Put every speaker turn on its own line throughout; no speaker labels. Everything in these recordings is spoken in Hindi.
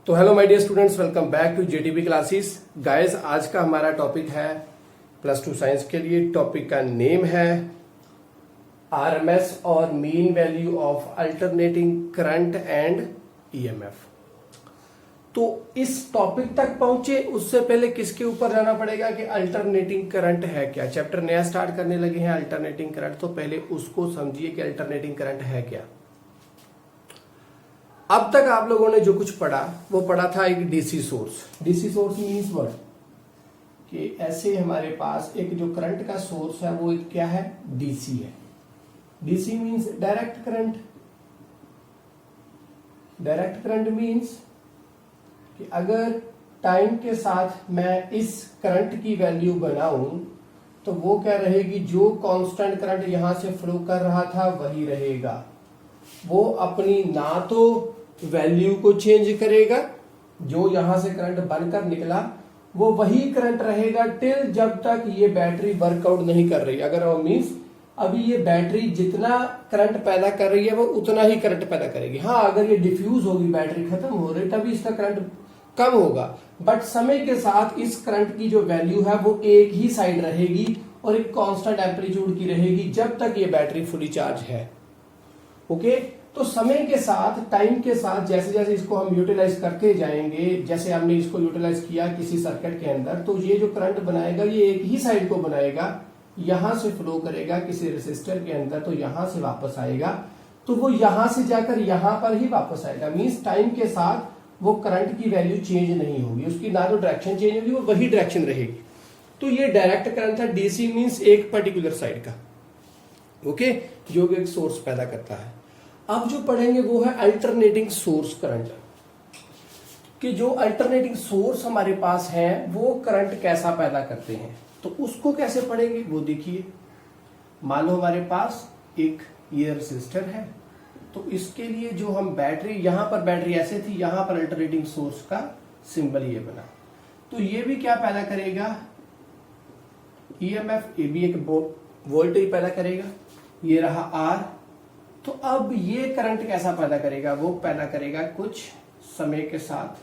तो hello my dear students, welcome back to JTB classes. Guys, आज का हमारा टॉपिक है +2 साइंस के लिए। टॉपिक का नेम है आरएमएस और mean value of alternating current and EMF. तो इस टॉपिक तक पहुंचे उससे पहले किसके ऊपर जाना पड़ेगा कि अल्टरनेटिंग करंट है क्या। चैप्टर नया स्टार्ट करने लगे हैं अल्टरनेटिंग करंट, तो पहले उसको समझिए कि अल्टरनेटिंग करंट है क्या। अब तक आप लोगों ने जो कुछ पढ़ा वो पढ़ा था एक DC source. DC source means what कि ऐसे हमारे पास एक जो करंट का सोर्स है वो एक क्या है, डीसी है। DC means direct current. Direct current means कि अगर टाइम के साथ मैं इस करंट की वैल्यू बनाऊं तो वो क्या रहेगी, जो कांस्टेंट करंट यहां से फ्लो कर रहा था वही रहेगा। वो अपनी ना तो वैल्यू को चेंज करेगा, जो यहां से करंट बनकर निकला वो वही करंट रहेगा टिल जब तक ये बैटरी वर्कआउट नहीं कर रही। अगर वो मीन्स अभी ये बैटरी जितना करंट पैदा कर रही है वो उतना ही करंट पैदा करेगी। हाँ, अगर ये डिफ्यूज होगी, बैटरी खत्म हो रही, तभी इसका करंट कम होगा, बट समय के साथ इस करंट की जो वैल्यू है वो एक ही साइड रहेगी और एक कांस्टेंट एम्पलीट्यूड की रहेगी जब तक ये बैटरी फुली चार्ज है। ओके, तो समय के साथ, टाइम के साथ जैसे जैसे इसको हम यूटिलाइज करते जाएंगे, जैसे हमने इसको यूटिलाइज किया किसी सर्किट के अंदर, तो ये जो करंट बनाएगा ये एक ही साइड को बनाएगा, यहां से फ्लो करेगा किसी रेसिस्टर के अंदर, तो यहां से वापस आएगा, तो वो यहां से जाकर यहां पर ही वापस आएगा। मीन्स टाइम के साथ वो करंट की वैल्यू चेंज नहीं होगी, उसकी ना तो डायरेक्शन चेंज होगी, वो वही डायरेक्शन रहेगी। तो ये डायरेक्ट करंट था। डीसी मीन्स एक पर्टिकुलर साइड का, ओके, जो एक सोर्स पैदा करता है। अब जो पढ़ेंगे वो है अल्टरनेटिंग सोर्स करंट, कि जो अल्टरनेटिंग सोर्स हमारे पास है वो करंट कैसा पैदा करते हैं। तो उसको कैसे पढ़ेंगे वो देखिए। मान लो हमारे पास एक ये रेसिस्टर है, तो इसके लिए जो हम बैटरी, यहां पर बैटरी ऐसे थी, यहां पर अल्टरनेटिंग सोर्स का सिंबल ये बना, तो ये भी क्या पैदा करेगा, ईएमएफ। ये भी एक वोल्टेज पैदा करेगा। ये रहा आर। तो अब ये करंट कैसा पैदा करेगा, वो पैदा करेगा कुछ समय के साथ।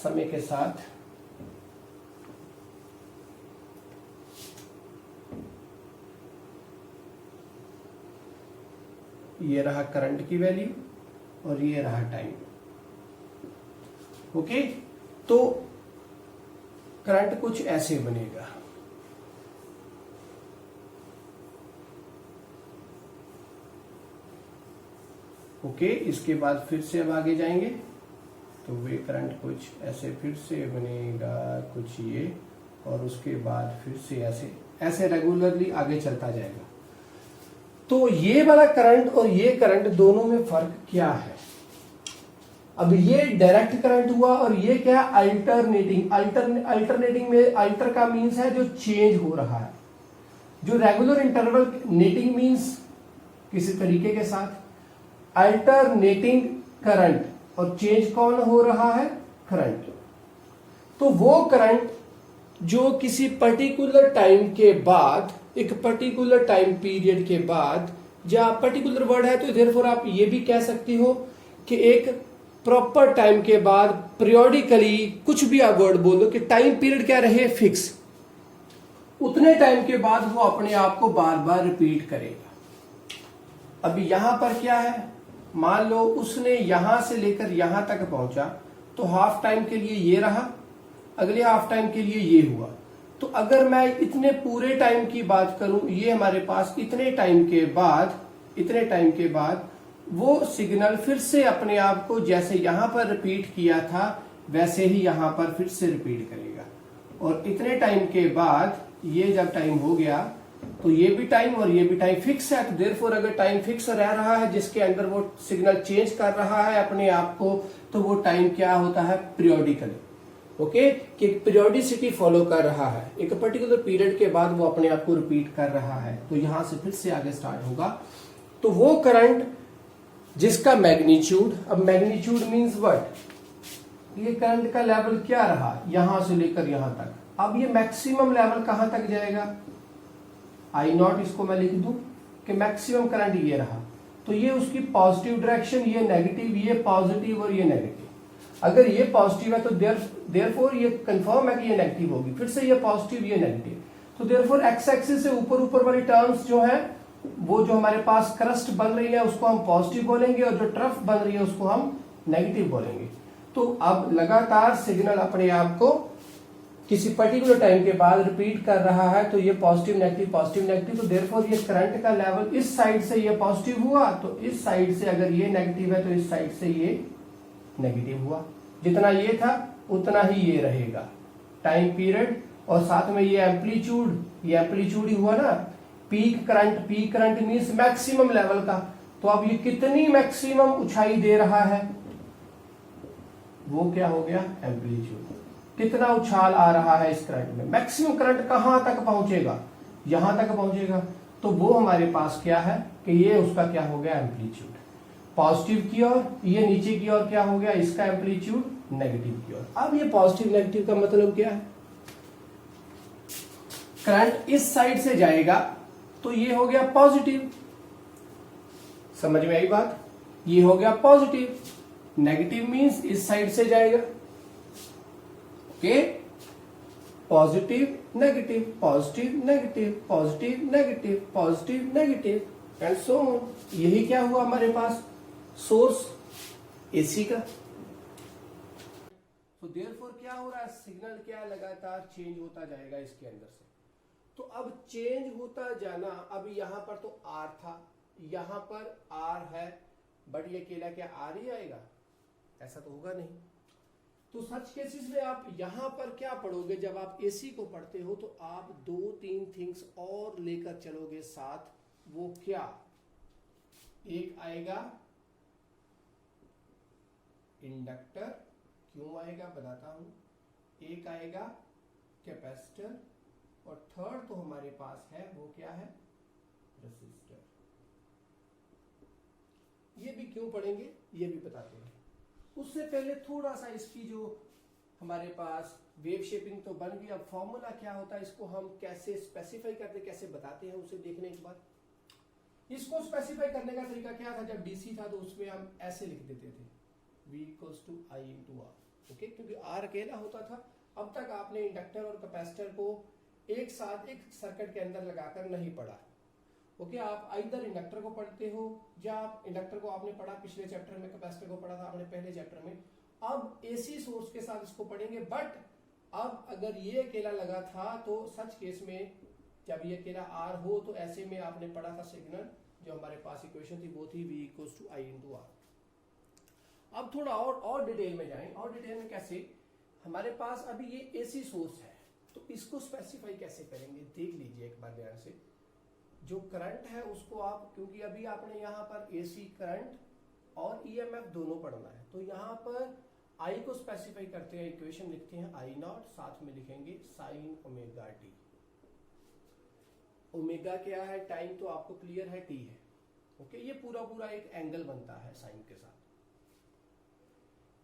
समय के साथ ये रहा करंट की वैल्यू और ये रहा टाइम। ओके, तो करंट कुछ ऐसे बनेगा। ओके, इसके बाद फिर से अब आगे जाएंगे तो वे करंट कुछ ऐसे फिर से बनेगा, कुछ ये, और उसके बाद फिर से ऐसे ऐसे रेगुलरली आगे चलता जाएगा। तो ये वाला करंट और ये करंट दोनों में फर्क क्या है। अब ये डायरेक्ट करंट हुआ और ये क्या, अल्टरनेटिंग। अल्टरनेटिंग में अल्टर का मीन्स है जो चेंज हो रहा है, जो रेगुलर इंटरवल, नेटिंग मीन्स किसी तरीके के साथ, अल्टरनेटिंग करंट, और चेंज कौन हो रहा है, करंट। तो वो करंट जो किसी पर्टिकुलर टाइम के बाद, एक पर्टिकुलर टाइम पीरियड के बाद, या पर्टिकुलर वर्ड है तो देयरफॉर आप ये भी कह सकती हो कि एक प्रॉपर टाइम के बाद, पीरियोडिकली, कुछ भी आप वर्ड बोल दो कि टाइम पीरियड क्या रहे, फिक्स, उतने टाइम के बाद वो अपने आप को बार बार रिपीट करेगा। अभी यहां पर क्या है, मान लो उसने यहां से लेकर यहां तक पहुंचा, तो हाफ टाइम के लिए ये रहा, अगले हाफ टाइम के लिए ये हुआ। तो अगर मैं इतने पूरे टाइम की बात करूं, ये हमारे पास इतने टाइम के बाद वो सिग्नल फिर से अपने आप को जैसे यहां पर रिपीट किया था वैसे ही यहां पर फिर से रिपीट करेगा। और इतने टाइम के बाद ये जब टाइम हो गया तो ये भी टाइम और ये भी टाइम फिक्स है। तो देयरफॉर अगर टाइम फिक्स रह रहा है जिसके अंदर वो सिग्नल चेंज कर रहा है अपने आप को, तो वो टाइम क्या होता है, पीरियोडिकली। ओके, कि पीरियोडिसिटी फॉलो कर रहा है, एक पर्टिकुलर पीरियड के बाद वो अपने आप को रिपीट कर रहा है। तो यहां से फिर से आगे स्टार्ट होगा। तो वो करंट जिसका मैग्नीट्यूड, अब मैग्नीट्यूड मीन्स व्हाट, ये करंट का लेवल क्या रहा, यहां से लेकर यहां तक। अब ये मैक्सिमम लेवल कहां तक जाएगा, I0, इसको मैं लिख दूं कि मैक्सिमम करंट ये रहा। तो ये उसकी पॉजिटिव डायरेक्शन, ये नेगेटिव, ये पॉजिटिव और ये नेगेटिव। अगर ये पॉजिटिव है तो देयरफॉर ये कंफर्म है कि ये नेगेटिव होगी। फिर से ये पॉजिटिव, ये नेगेटिव, तो देयरफॉर एक्स एक्सिस से ऊपर ऊपर वाली टर्म्स जो है वो जो हमारे पास क्रस्ट बन रही है उसको हम पॉजिटिव बोलेंगे और जो ट्रफ बन रही है उसको हम नेगेटिव बोलेंगे। तो अब लगातार सिग्नल अपने आप को किसी पर्टिकुलर टाइम के बाद रिपीट कर रहा है, तो ये पॉजिटिव नेगेटिव, तो देयरफॉर ये करंट का लेवल इस साइड से ये पॉजिटिव हुआ, तो इस साइड से अगर ये नेगेटिव है तो इस साइड से ये नेगेटिव हुआ। जितना ये था उतना ही ये रहेगा टाइम पीरियड, और साथ में ये एम्पलीट्यूड ही हुआ ना। Peak current means maximum level का, तो अब ये कितनी मैक्सिमम ऊंचाई दे रहा है वो क्या हो गया, एम्पलीट्यूड। कितना उछाल आ रहा है इस करंट में, मैक्सिमम करंट कहां तक पहुंचेगा, यहां तक पहुंचेगा, तो वो हमारे पास क्या है कि ये उसका क्या हो गया, एम्पलीट्यूड पॉजिटिव की ओर, ये नीचे की ओर क्या हो गया, इसका एम्पलीट्यूड नेगेटिव की ओर। अब ये पॉजिटिव नेगेटिव का मतलब क्या है, करंट इस साइड से जाएगा तो ये हो गया पॉजिटिव, समझ में आई बात, ये हो गया पॉजिटिव। नेगेटिव मींस इस साइड से जाएगा, okay, positive negative positive negative positive negative positive negative and so on. यही क्या हुआ हमारे पास, सोर्स एसी का। तो देयरफॉर क्या हो रहा है, सिग्नल क्या लगातार चेंज होता जाएगा इसके अंदर से। तो अब चेंज होता जाना, अब यहां पर तो आर था, यहां पर आर है, बट ये अकेला क्या आर ही आएगा, ऐसा तो होगा नहीं। तो सच केसेस में आप यहां पर क्या पढ़ोगे, जब आप एसी को पढ़ते हो तो आप 2-3 थिंग्स और लेकर चलोगे साथ। वो क्या, एक आएगा इंडक्टर, क्यों आएगा बताता हूं, एक आएगा कैपेसिटर, और थर्ड तो हमारे पास है वो क्या है, रेसिस्टर। ये भी क्यों पढ़ेंगे ये भी बताते हैं। उससे पहले थोड़ा सा इसकी जो हमारे पास वेव शेपिंग तो बन गई, अब फॉर्मूला क्या होता है, इसको हम कैसे स्पेसिफाई करते, कैसे बताते हैं, उसे देखने के बाद इसको स्पेसिफाई करने का तरीका क्या था। जब डीसी था तो उसमें हम ऐसे लिख देते थे V = I × R, ओके, क्योंकि R अकेला होता था। अब तक आपने इंडक्टर और कैपेसिटर को एक साथ एक सर्किट के अंदर लगाकर नहीं पढ़ा, ओके। आप इधर इंडक्टर को पढ़ते हो, या आप इंडक्टर को आपने पढ़ा पिछले चैप्टर में, कैपेसिटर को पढ़ा था आपने पहले चैप्टर में। अब एसी सोर्स के साथ इसको पढ़ेंगे, बट अब अगर ये अकेला लगा था तो सच केस में जब ये अकेला आर हो तो ऐसे में आपने पढ़ा था सिग्नल, जो हमारे पास इक्वेशन थी वो थी V = I × R। अब थोड़ा और डिटेल में जाएं, और डिटेल में कैसे, हमारे पास अभी ये एसी सोर्स है तो इसको स्पेसिफाई कैसे करेंगे, देख लीजिए एक बार ध्यान से। जो करंट है उसको आप, क्योंकि अभी आपने यहाँ पर एसी करंट और ईएमएफ दोनों पढ़ना है, तो यहाँ पर आई को स्पेसिफाई करते हैं, इक्वेशन लिखते हैं I0, साथ में लिखेंगे sin ωt। ओमेगा क्या है, टाइम तो आपको क्लियर है, टी है, ओके। ये पूरा एक एंगल बनता है साइन के साथ।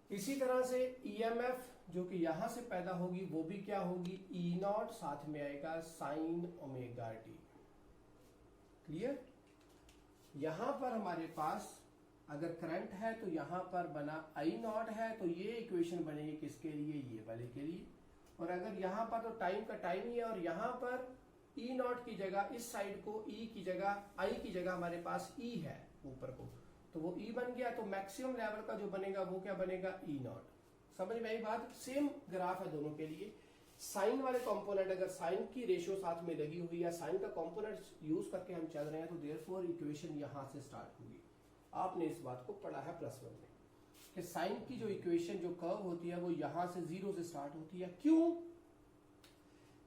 इसी तरह से ईएमएफ जो कि यहां से पैदा होगी वो भी क्या होगी, E0, साथ में आएगा sin ωt, क्लियर। यहां पर हमारे पास अगर करंट है तो यहां पर बना I0 है, तो ये इक्वेशन बनेगी किसके लिए, ये वाले के लिए। और अगर यहां पर तो टाइम का टाइम ही है, और यहां पर E0 की जगह इस साइड को E की जगह, I की जगह हमारे पास E है ऊपर को, तो वो E बन गया। तो मैक्सिमम लेवल का जो बनेगा वो क्या बनेगा, E0। समझ में आई बात, सेम ग्राफ है दोनों के लिए। साइन वाले कंपोनेंट, अगर साइन की रेशियो साथ में लगी हुई है, साइन का कंपोनेंट यूज करके हम चल रहे हैं, तो देयरफॉर इक्वेशन यहां से स्टार्ट होगी। आपने इस बात को पढ़ा है +1 में कि साइन की जो इक्वेशन, जो कर्व होती है, वो यहां से 0 से स्टार्ट होती है। क्यों,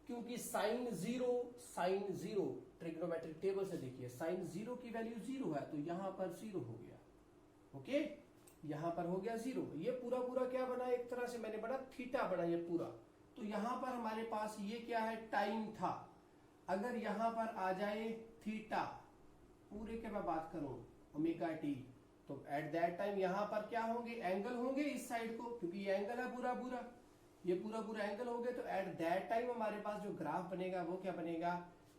क्योंकि साइन जीरो ट्रिग्नोमेट्रिक टेबल से देखिए, साइन 0 की वैल्यू 0 है, तो यहां पर 0 हो गया, ओके, यहां पर हो गया 0। ये पूरा क्या बना, एक तरह से मैंने बना थीटा बना ये पूरा। तो यहां पर हमारे पास ये क्या है, टाइम था। अगर यहां पर आ जाए थीटा, पूरे के मैं बात करूं ωt, तो एट दैट टाइम यहां पर क्या होंगे, एंगल होंगे इस साइड को, क्योंकि ये एंगल है पूरा ये पूरा एंगल हो गए। तो एट दैट टाइम हमारे पास जो ग्राफ बनेगा वो क्या बनेगा,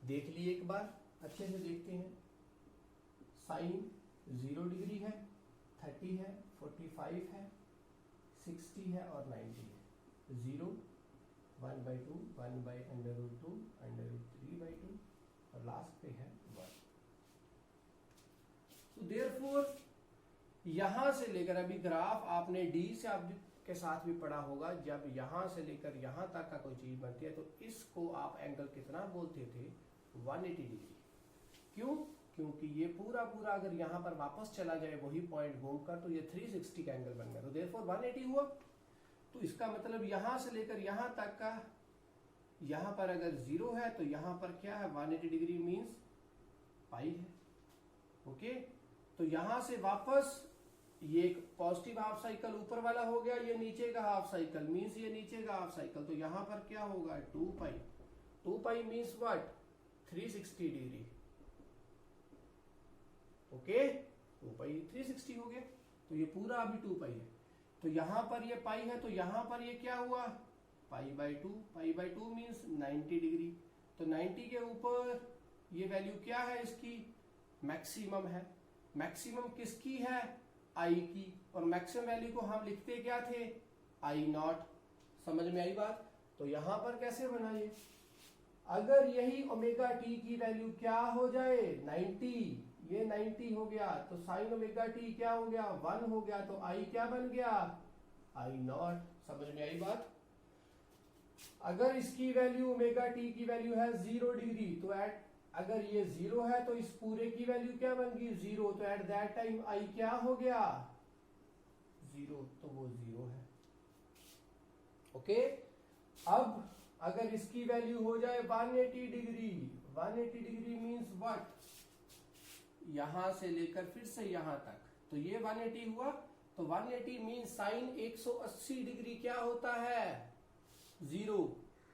देख लिए एक बार अच्छे से देखते हैं। साइन 0 डिग्री है, 30 है, 45 है, 60 है और 90 है। 0, 1/2, 1/√2, √3/2 और लास्ट पे है 1। तो देयरफॉर यहां से लेकर, अभी ग्राफ आपने डी से आप के साथ भी पढ़ा होगा, जब यहां से लेकर यहां तक का कोई चीज बनती है तो इसको आप एंगल कितना बोलते थे? 180 डिग्री। क्यों? क्योंकि ये पूरा पूरा अगर यहां पर वापस चला जाए वही पॉइंट घूमकर तो ये 360 का एंगल बन गया, तो देयरफॉर 180 हुआ। तो इसका मतलब यहां से लेकर यहां तक का, यहां पर अगर 0 है तो यहां पर क्या है? 180 डिग्री मीन्स पाई है। ओके, तो यहां से वापस ये एक पॉजिटिव हाफ साइकिल ऊपर वाला हो गया, ये नीचे का हाफ साइकिल मीन्स ये नीचे का हाफ साइकिल, तो यहां पर क्या होगा? 2 पाई। 2 पाई मीन्स व्हाट? 360 डिग्री। ओके, 2 पाई 360 हो गया, तो ये पूरा अभी 2 पाई है। तो यहां पर ये पाई है, तो यहां पर ये क्या हुआ? पाई/2। पाई/2 मीन्स 90 डिग्री। तो 90 के ऊपर ये वैल्यू क्या है? इसकी मैक्सिमम है। मैक्सिमम किसकी है? आई की। और मैक्सिमम वैल्यू को हम लिखते क्या थे? I0। समझ में आई बात? तो यहां पर कैसे बना ये? अगर यही ओमेगा टी की वैल्यू क्या हो जाए? 90, ये 90 हो गया, तो साइन ओमेगा टी क्या हो गया? 1 हो गया, तो आई क्या बन गया? I0। समझ में आई बात? अगर इसकी वैल्यू ओमेगा टी की वैल्यू है 0 डिग्री, तो अगर ये 0 है तो इस पूरे की वैल्यू क्या बन गई? 0। तो एट दैट टाइम आई क्या हो गया? 0, तो वो 0 है। ओके, अब अगर इसकी वैल्यू हो जाए 180 डिग्री, 180 डिग्री मीन्स व्हाट? यहां से लेकर फिर से यहां तक, तो ये 180 हुआ, तो 180 मीन्स साइन 180 डिग्री क्या होता है? 0।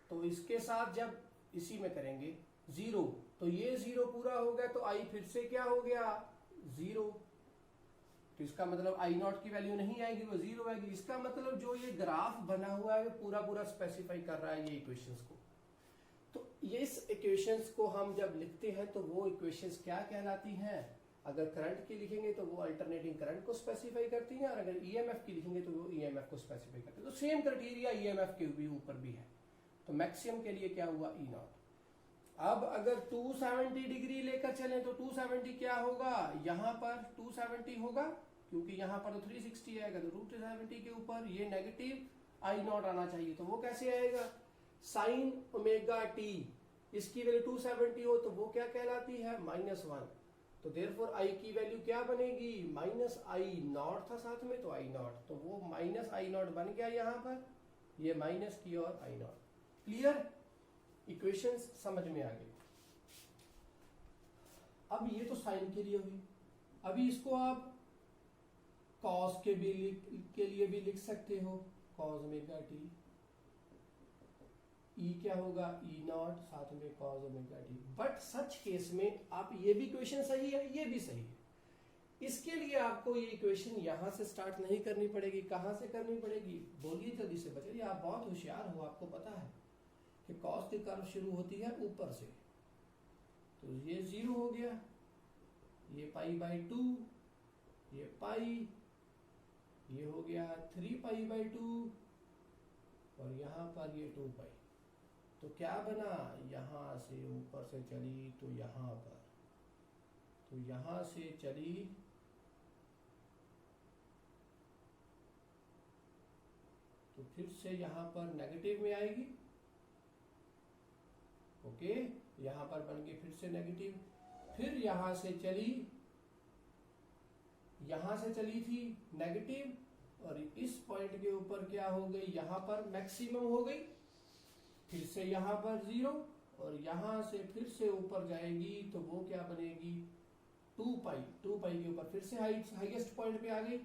तो इसके साथ जब इसी में करेंगे 0, तो ये 0 पूरा हो गया, तो आई फिर से क्या हो गया? 0। तो इसका मतलब I0 की वैल्यू नहीं आएगी, वो 0 आएगी। इसका मतलब जो ये ग्राफ बना हुआ है वो पूरा पूरा स्पेसिफाई कर रहा है ये इक्वेशंस को। तो ये इस इक्वेशंस को हम जब लिखते हैं तो वो इक्वेशंस क्या कहलाती हैं? अगर करंट की लिखेंगे तो वो अल्टरनेटिंग करंट को स्पेसिफाई करती हैं, और अगर ईएमएफ की लिखेंगे तो वो ईएमएफ को स्पेसिफाई करती है। तो सेम क्राइटेरिया ईएमएफ के भी ऊपर भी है। तो मैक्सिमम के लिए क्या हुआ? E0। अब अगर 270 डिग्री लेकर चले तो 270 क्या होगा? यहां पर 270 होगा, क्योंकि यहां पर तो 360 आएगा, तो √270 के ऊपर ये नेगेटिव I0 आना चाहिए। तो वो कैसे आएगा? साइन ओमेगा टी, इसकी वैल्यू 270 हो तो वो क्या कहलाती है? -1। तो देयरफॉर आई की वैल्यू क्या बनेगी? -I0 था साथ में, तो I0, तो वो -I0 बन गया यहां पर, ये माइनस की और I0। क्लियर? इक्वेशंस समझ में आ गई। अब ये तो साइन के लिए हुई। अभी इसको आप कॉस के लिए भी लिख सकते हो, कॉस ओमेगा टी। ई क्या होगा? E0 साथ में cos omega T. But such case में आप ये भी इक्वेशन सही है, ये भी सही है। इसके लिए आपको ये इक्वेशन यहां से स्टार्ट नहीं करनी पड़ेगी। कहां से करनी पड़ेगी? बोलिए जल्दी से बच्चे, आप बहुत होशियार हो, आपको पता है कि कॉस की कर्व शुरू होती है ऊपर से। तो ये 0 हो गया, ये पाई/2, ये पाई, ये हो गया 3 पाई/2, और यहां पर ये 2 पाई। तो क्या बना? यहां से ऊपर से चली तो यहां पर, तो यहां से चली तो फिर से यहां पर नेगेटिव में आएगी। ओके, यहां पर बन के फिर से नेगेटिव, फिर यहां से चली, यहां से चली थी नेगेटिव, और इस पॉइंट के ऊपर क्या हो गई? यहां पर मैक्सिमम हो गई, फिर से यहां पर 0, और यहां से फिर से ऊपर जाएगी तो वो क्या बनेगी? 2 पाई। 2 पाई के ऊपर फिर से हाईएस्ट पॉइंट पे आ गई,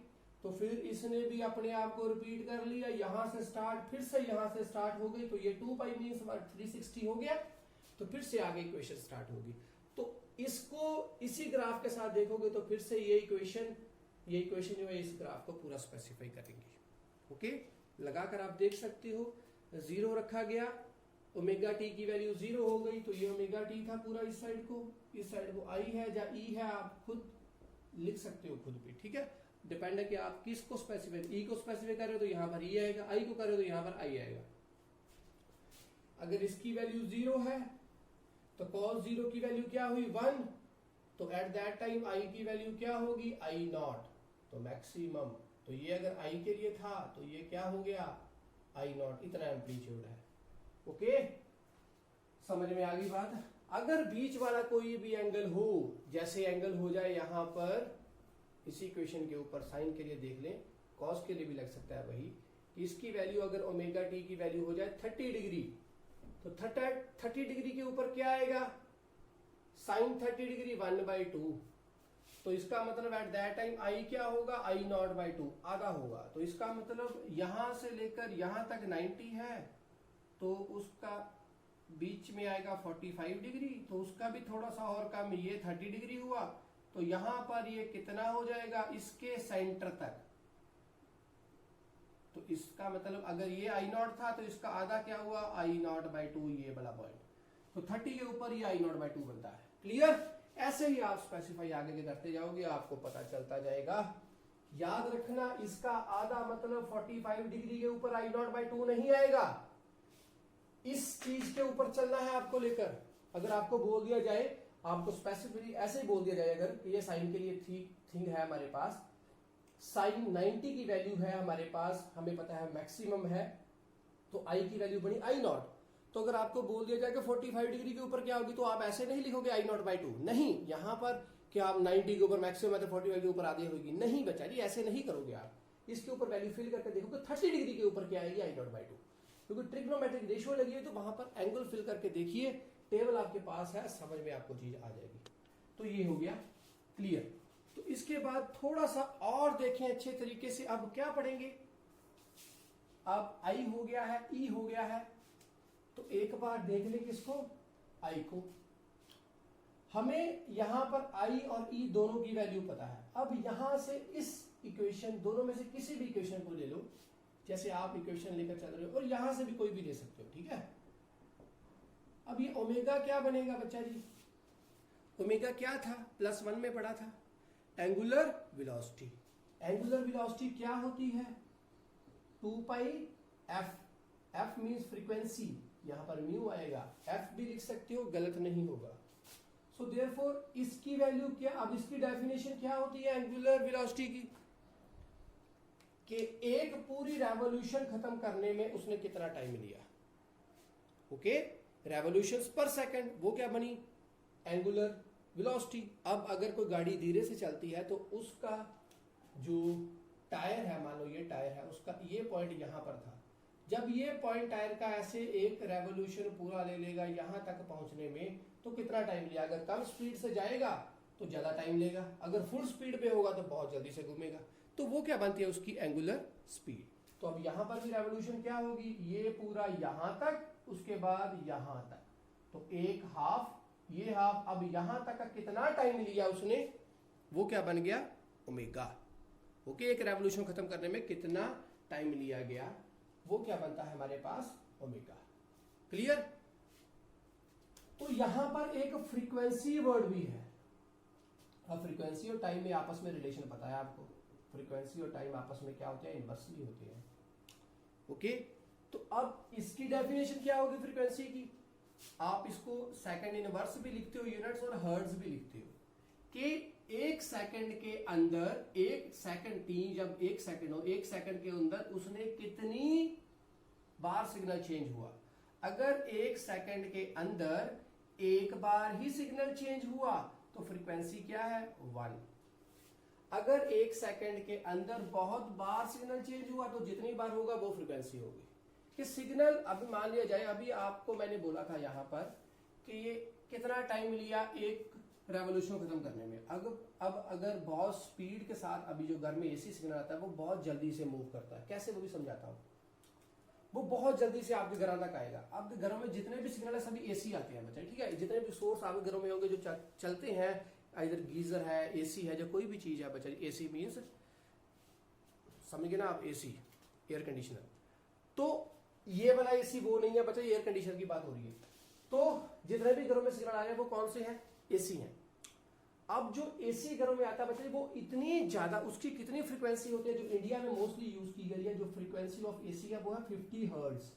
तो फिर इसने भी अपने आप को रिपीट कर लिया, यहां से स्टार्ट, फिर से यहां से स्टार्ट हो गई, तो ये 2 पाई मीन्स 360 हो गया, तो फिर से आगे इक्वेशन स्टार्ट होगी। तो इसको इसी ग्राफ के साथ देखोगे तो फिर से ये इक्वेशन जो है इस ग्राफ को पूरा स्पेसिफाई करेंगे। ओके, लगाकर आप देख सकते हो, 0 रखा गया, ओमेगा टी की वैल्यू 0 हो गई, तो ये ओमेगा टी था पूरा, इस साइड को I है या E है, आप खुद लिख सकते हो खुद भी, ठीक है। डिपेंड है कि आप किसको स्पेसिफाई, ई को स्पेसिफाई कर रहे हो तो यहां पर ई आएगा, आई को कर रहे हो तो यहां पर आई आएगा। अगर इसकी वैल्यू 0 है तो cos 0 की वैल्यू क्या हुई 1, तो एट दैट टाइम आई की वैल्यू क्या होगी आई नॉट, तो मैक्सिमम। तो ये अगर आई के लिए था तो ये क्या हो गया आई नॉट, इतना एम्पलीट्यूड है। ओके, समझ में आ गई बात। अगर बीच वाला कोई भी एंगल हो, जैसे एंगल हो जाए यहां पर इसी इक्वेशन के ऊपर, साइन के लिए देख लें, कॉस के लिए भी लग सकता है वही, कि इसकी वैल्यू अगर ओमेगा टी की वैल्यू हो जाए 30 डिग्री, तो 30 डिग्री के ऊपर क्या आएगा साइन 30 डिग्री 1/2, तो इसका मतलब एट दैट टाइम आई क्या होगा आई नॉट बाई 2, आधा होगा। तो इसका मतलब यहां से लेकर यहां तक 90 है, तो उसका बीच में आएगा 45 डिग्री, तो उसका भी थोड़ा सा और कम, ये 30 डिग्री हुआ, तो यहां पर ये कितना हो जाएगा इसके सेंटर तक। तो इसका मतलब अगर ये आई नॉट था तो इसका आधा क्या हुआ आई नॉट बाई 2, ये वाला पॉइंट। तो 30 के ऊपर ये आई नॉट बाई 2 बनता है। क्लियर? ऐसे ही आप स्पेसिफाई आगे के करते जाओगे, आपको पता चलता जाएगा। याद रखना इसका आधा मतलब 45 डिग्री के ऊपर आई नॉट बाई 2 नहीं आएगा, इस चीज के ऊपर चलना है आपको लेकर। अगर आपको बोल दिया जाए, आपको स्पेसिफिकली ऐसे ही बोल दिया जाए अगर कि ये साइन के लिए थिंग है हमारे पास, साइन 90 की वैल्यू है हमारे पास, हमें पता है मैक्सिमम है, तो आई की वैल्यू बनी आई नॉट। तो अगर आपको बोल दिया जाए कि 45 डिग्री के ऊपर क्या होगी, तो आप ऐसे नहीं लिखोगे आई नॉट बाई 2, नहीं, यहां पर क्या आप 90 के ऊपर मैक्सिमम है तो 45 के ऊपर आधी होगी, नहीं बच्चा जी, ऐसे नहीं करोगे आप। इसके ऊपर वैल्यू फिल करके देखोगे 30 डिग्री के ऊपर क्या आएगी आई नॉट बाई 2, क्योंकि ट्रिग्नोमेट्रिक रेशियो लगी है, तो वहां पर एंगल फिल करके देखिए, टेबल आपके पास है, समझ में आपको चीज आ जाएगी। तो ये हो गया क्लियर। तो इसके बाद थोड़ा सा और देखें अच्छे तरीके से, अब क्या पढ़ेंगे, अब आई हो गया है, ई हो गया है, तो एक बार देख लें किसको, आई को। हमें यहां पर आई और ई दोनों की वैल्यू पता है। अब यहां से इस इक्वेशन, दोनों में से किसी भी इक्वेशन को ले लो, जैसे आप इक्वेशन लेकर चल रहे हो, और यहां से भी कोई भी ले सकते हो, ठीक है। अब ये ओमेगा क्या बनेगा बच्चा जी, ओमेगा क्या था, +1 में पढ़ा था, एंगुलर वेलोसिटी। एंगुलर वेलोसिटी क्या होती है 2 पाई एफ, एफ मीन्स फ्रीक्वेंसी, यहां पर म्यू आएगा, एफ भी लिख सकते हो, गलत नहीं होगा। सो देयरफॉर इसकी वैल्यू क्या, अब इसकी डेफिनेशन क्या होती है एंगुलर वेलोसिटी की, कि एक पूरी रेवोल्यूशन खत्म करने में उसने कितना टाइम लिया। ओके, रेवोल्यूशंस पर सेकंड, वो क्या बनी एंगुलर वेलोसिटी। अब अगर कोई गाड़ी धीरे से चलती है तो उसका जो टायर है, मान लो ये टायर है, उसका ये पॉइंट यहां पर था, जब ये पॉइंट टायर का ऐसे एक रेवोल्यूशन पूरा ले लेगा यहां तक पहुंचने में, तो कितना टाइम लिया। अगर कम स्पीड से जाएगा तो ज्यादा टाइम लेगा, अगर फुल स्पीड पे होगा तो बहुत जल्दी से घूमेगा, तो वो क्या बनती है उसकी एंगुलर स्पीड। तो अब यहां पर भी रेवोल्यूशन क्या होगी, ये पूरा यहां तक, उसके बाद यहां तक, तो एक हाफ, ये हाफ, अब यहां तक का कितना टाइम लिया उसने, वो क्या बन गया ओमेगा। ओके, एक रेवोल्यूशन खत्म करने में कितना टाइम लिया गया, वो क्या बनता है हमारे पास ओमेगा। क्लियर? तो यहां पर एक फ्रीक्वेंसी वर्ड भी है। अब फ्रीक्वेंसी और टाइम में आपस में रिलेशन पता है आपको, फ्रीक्वेंसी और टाइम आपस में क्या होते हैं, इनवर्सली होते हैं। ओके, तो अब इसकी डेफिनेशन क्या होगी फ्रीक्वेंसी की, आप इसको सेकंड इनवर्स भी लिखते हो यूनिट्स, और हर्ट्ज भी लिखते हो, कि एक सेकंड के अंदर, एक सेकंड टी, जब एक सेकंड हो, एक सेकंड के अंदर उसने कितनी बार सिग्नल चेंज हुआ। अगर एक सेकंड के अंदर एक बार ही सिग्नल चेंज हुआ तो फ्रीक्वेंसी क्या है 1। अगर एक सेकंड के अंदर बहुत बार सिग्नल चेंज हुआ तो जितनी बार होगा वो फ्रीक्वेंसी होगी। कि सिग्नल, अभी मान लिया जाए, अभी आपको मैंने बोला था यहां पर कि ये कितना टाइम लिया एक रेवोल्यूशन खत्म करने में। अब अगर बहुत स्पीड के साथ, अभी जो घर में एसी सिग्नल आता है वो बहुत जल्दी से मूव करता है, कैसे वो भी समझाता हूं, वो बहुत जल्दी से आपके घरों तक आएगा। आपके घरों में जितने भी सिग्नल है सभी एसी आते हैं बच्चा, ठीक है। जितने भी सोर्स आपके घरों में होंगे जो चलते हैं, इधर गीजर है, एसी है, जो कोई भी चीज है बच्चा, एसी मीन्स समझ गए ना आप, एसी एयर कंडीशनर। तो ये वाला एसी वो नहीं है बच्चा, एयर कंडीशनर की बात हो रही है। तो जितने भी घरों में सिग्नल आ रहे हैं वो कौन से हैं, एसी हैं। अब जो एसी घरों में आता है बच्चे, वो इतनी ज्यादा, उसकी कितनी फ्रीक्वेंसी होती है जो इंडिया में मोस्टली यूज की गई है, जो फ्रीक्वेंसी ऑफ एसी है वो है 50 हर्ट्ज।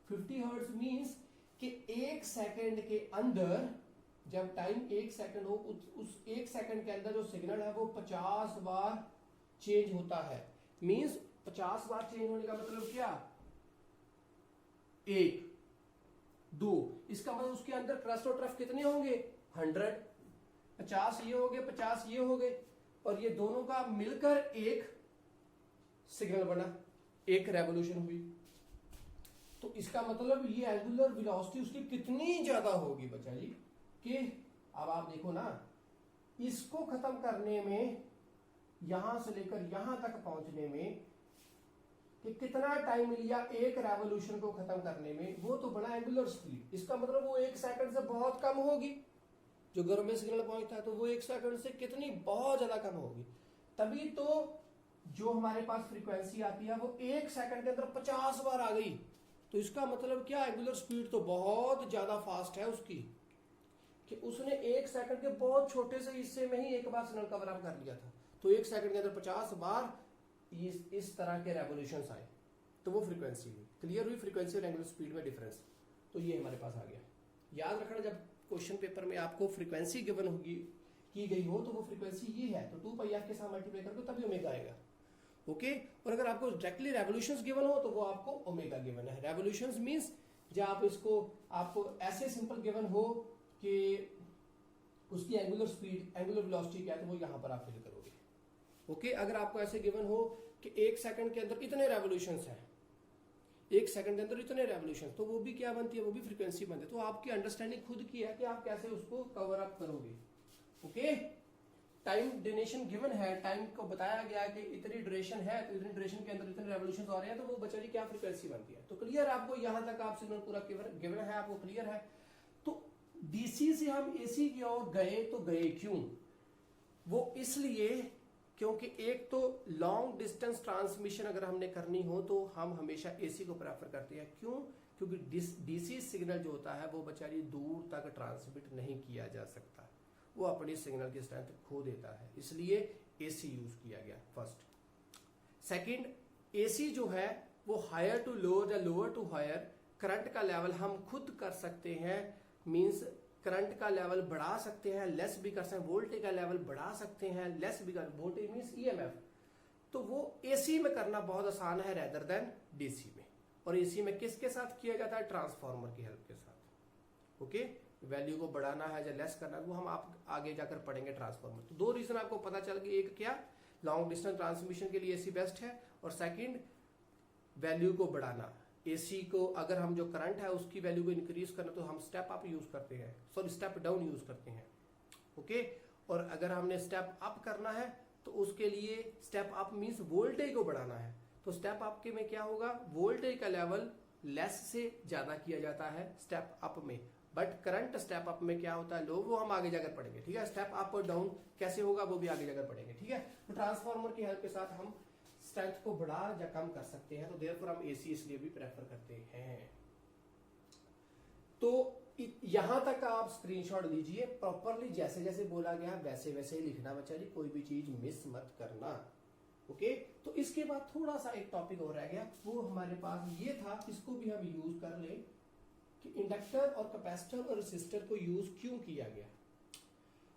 50 हर्ट्ज मींस कि एक सेकंड के अंदर, जब टाइम एक सेकंड हो, उस एक सेकंड के अंदर जो सिग्नल है वो 50 बार चेंज होता है। मींस 50 बार चेंज होने का मतलब क्या, 1 2, इसका मतलब उसके अंदर क्रस्ट और ट्रफ कितने होंगे, 100। 50 ये हो गए, 50 ये हो गए, और ये दोनों का मिलकर एक सिग्नल बना, एक रेवोल्यूशन हुई। तो इसका मतलब ये एंगुलर वेलोसिटी उसकी कितनी ज्यादा होगी बच्चा जी, कि अब आप देखो ना, इसको खत्म करने में, यहां से लेकर यहां तक पहुंचने में कि कितना टाइम लिया एक रेवोल्यूशन को खत्म करने में, वो तो बड़ा एंगुलर स्पीड। इसका मतलब वो 1 सेकंड से बहुत कम होगी। जो घर में सिग्नल पहुंचता है तो वो 1 सेकंड से कितनी, बहुत ज्यादा कम होगी। तभी तो जो हमारे पास फ्रीक्वेंसी आती है वो 1 सेकंड के अंदर 50 बार आ गई। तो इसका मतलब क्या, एंगुलर स्पीड तो बहुत ज्यादा फास्ट है उसकी, कि उसने 1 सेकंड के बहुत छोटे से हिस्से में ही एक बार सिग्नल कवर अप कर लिया था। तो 1 सेकंड के अंदर 50 बार इस तरह के रेवोल्यूशंस आए, तो वो फ्रीक्वेंसी हुई। क्लियर हुई फ्रीक्वेंसी और एंगुलर स्पीड में डिफरेंस। तो ये हमारे पास आ गया। याद रखना, जब क्वेश्चन पेपर में आपको फ्रीक्वेंसी गिवन होगी, की गई हो, तो वो फ्रीक्वेंसी ये है, तो 2πr के साथ मल्टीप्लाई करके तभी ओमेगा आएगा। ओके। और अगर आपको डायरेक्टली रेवोल्यूशंस गिवन हो तो वो आपको ओमेगा गिवन है। रेवोल्यूशंस मींस जब आप इसको, आपको ऐसे सिंपल गिवन हो कि उसकी एंगुलर स्पीड, एंगुलर वेलोसिटी क्या है, तो वो यहां पर आप फिल करोगे। ओके। अगर आपको ऐसे गिवन हो कि 1 सेकंड के अंदर इतने रेवोल्यूशंस हैं, 1 सेकंड के अंदर इतने रेवोल्यूशन, तो वो भी क्या बनती है, वो भी फ्रीक्वेंसी बनती है। तो आपकी अंडरस्टैंडिंग खुद की है कि आप कैसे उसको कवर अप करोगे। ओके। टाइम ड्यूरेशन गिवन है, टाइम को बताया गया है कि इतनी ड्यूरेशन है, तो इतनी ड्यूरेशन के अंदर इतने रेवोल्यूशन आ रहे हैं, तो वो बच्चा जी क्या फ्रीक्वेंसी बनती है। तो क्लियर, आपको यहां तक आप सिग्नल पूरा गिवन है, आपको क्लियर है। तो डीसी से हम एसी की ओर गए, तो गए क्यों, वो इसलिए क्योंकि एक तो लॉन्ग डिस्टेंस ट्रांसमिशन अगर हमने करनी हो तो हम हमेशा एसी को प्रेफर करते हैं। क्यों, क्योंकि डीसी सिग्नल जो होता है वो बेचारी दूर तक ट्रांसमिट नहीं किया जा सकता, वो अपनी सिग्नल की स्ट्रेंथ खो देता है, इसलिए एसी यूज किया गया फर्स्ट। सेकंड, एसी जो है वो हायर टू लोअर या लोअर टू हायर, करंट का लेवल हम खुद कर सकते हैं। मींस करंट का लेवल बढ़ा सकते हैं, लेस भी कर सकते हैं, वोल्टेज का लेवल बढ़ा सकते हैं, लेस भी कर, वोल्टेज मींस ईएमएफ, तो वो एसी में करना बहुत आसान है रेदर देन डीसी में। और एसी में किसके साथ किया जाता है, ट्रांसफार्मर की हेल्प के साथ। ओके। वैल्यू को बढ़ाना है या लेस करना है वो हम आप आगे जाकर पढ़ेंगे ट्रांसफार्मर। तो 2 रीजन आपको पता चल गई, एक क्या, लॉन्ग डिस्टेंस ट्रांसमिशन के लिए एसी बेस्ट है, और सेकंड वैल्यू को बढ़ाना। एसी को अगर हम जो करंट है उसकी वैल्यू को इंक्रीज करना तो हम स्टेप अप यूज करते हैं, सॉरी स्टेप डाउन यूज करते हैं। ओके। और अगर हमने स्टेप अप करना है तो उसके लिए स्टेप अप मींस वोल्टेज को बढ़ाना है, तो स्टेप अप के में क्या होगा, वोल्टेज का लेवल लेस से ज्यादा किया जाता है स्टेप अप में, बट करंट स्टेप अप में क्या होता है लो, वो हम आगे जाकर पढ़ेंगे। ठीक है। स्टेप अप और डाउन कैसे होगा वो भी आगे जाकर पढ़ेंगे। ठीक है। तो ट्रांसफार्मर की हेल्प के साथ हम स्ट्रेंथ को बढ़ा या कम कर सकते हैं, तो देयरफॉर हम एसी इसलिए भी प्रेफर करते हैं। तो यहां तक आप स्क्रीनशॉट लीजिए, प्रॉपरली जैसे जैसे बोला गया वैसे वैसे ही लिखना बच्चा जी, कोई भी चीज मिस मत करना। ओके। तो इसके बाद थोड़ा सा एक टॉपिक और रह गया, वो हमारे पास ये था, इसको भी हम यूज कर ले कि इंडक्टर और कैपेसिटर और रेसिस्टर को यूज क्यों किया गया।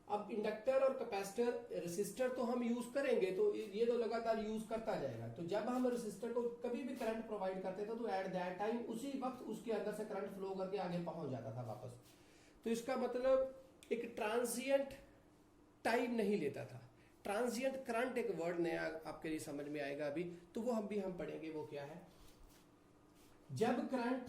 अब इंडक्टर और कैपेसिटर, रेसिस्टर तो हम यूज करेंगे, तो ये तो लगातार यूज करता जाएगा। तो जब हम रेसिस्टर को कभी भी करंट प्रोवाइड करते थे तो एट दैट टाइम उसी वक्त उसके अंदर से करंट फ्लो करके आगे पहुंच जाता था वापस। तो इसका मतलब एक ट्रांजिएंट टाइम नहीं लेता था। ट्रांजिएंट करंट एक वर्ड नया आपके लिए समझ में आएगा अभी, तो वो हम पढ़ेंगे। वो क्या है, जब करंट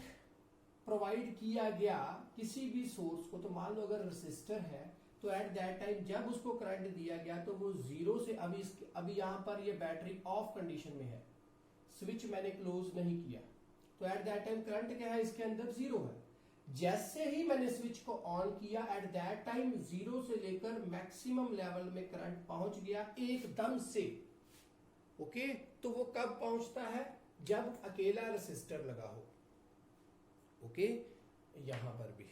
प्रोवाइड किया गया किसी भी सोर्स को, तो मान लो अगर रेसिस्टर है तो एट दैट टाइम जब उसको करंट दिया गया तो वो जीरो से, अभी यहां पर ये बैटरी ऑफ कंडीशन में है, स्विच मैंने क्लोज नहीं किया, तो एट दैट टाइम करंट क्या है, इसके अंदर जीरो है। जैसे ही मैंने स्विच को ऑन किया एट दैट टाइम जीरो से लेकर मैक्सिमम लेवल में करंट पहुंच गया एकदम से। ओके। तो वो कब पहुंचता है, जब अकेला रेसिस्टर लगा हो। ओके। यहां पर भी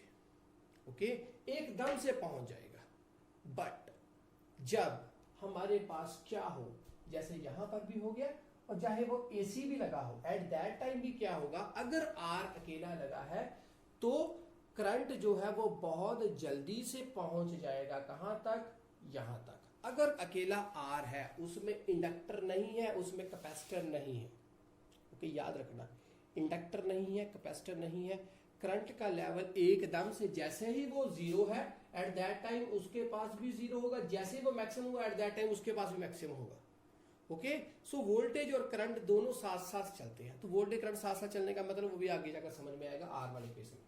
ओके, एकदम से पहुंच जाएगा। बट जब हमारे पास क्या हो, जैसे यहां पर भी हो गया और चाहे वो एसी भी लगा हो, एट दैट टाइम भी क्या होगा, अगर आर अकेला लगा है तो करंट जो है वो बहुत जल्दी से पहुंच जाएगा कहां तक, यहां तक। अगर अकेला आर है, उसमें इंडक्टर नहीं है, उसमें कैपेसिटर नहीं है, ओके याद रखना, इंडक्टर नहीं है, कैपेसिटर नहीं है, करंट का लेवल एकदम से जैसे ही वो जीरो है एट दैट टाइम उसके पास भी जीरो होगा, जैसे ही वो मैक्सिमम हुआ एट दैट टाइम उसके पास भी मैक्सिमम होगा। ओके, सो वोल्टेज और करंट दोनों साथ साथ चलते हैं। तो वोल्टेज करंट साथ साथ चलने का मतलब वो भी आगे जाकर समझ में आएगा आर वाले केस में।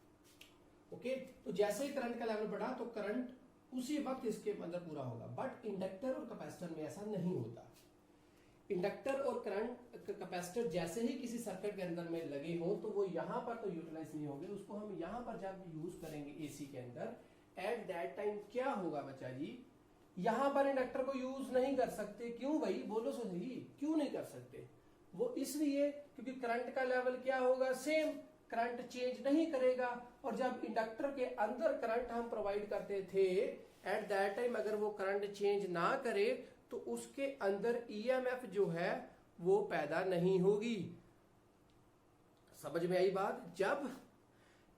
ओके, तो जैसे ही करंट का लेवल बढ़ा तो करंट उसी वक्त इसके अंदर पूरा होगा। बट इंडक्टर और कैपेसिटर में ऐसा नहीं होता। इंडक्टर और करंट कैपेसिटर जैसे ही किसी सर्किट के अंदर में लगे हो तो वो यहां पर तो यूटिलाइज नहीं होंगे, उसको हम यहां पर जब यूज करेंगे एसी के अंदर, एट दैट टाइम क्या होगा बच्चा जी, यहां पर इंडक्टर को यूज नहीं कर सकते। क्यों भाई, बोलो सो सही, क्यों नहीं कर सकते? वो इसलिए क्योंकि करंट का लेवल क्या होगा, सेम, करंट चेंज नहीं करेगा। और जब इंडक्टर के अंदर करंट हम प्रोवाइड करते थे एट दैट टाइम अगर वो करंट चेंज ना करे तो उसके अंदर ईएमएफ जो है वो पैदा नहीं होगी। समझ में आई बात? जब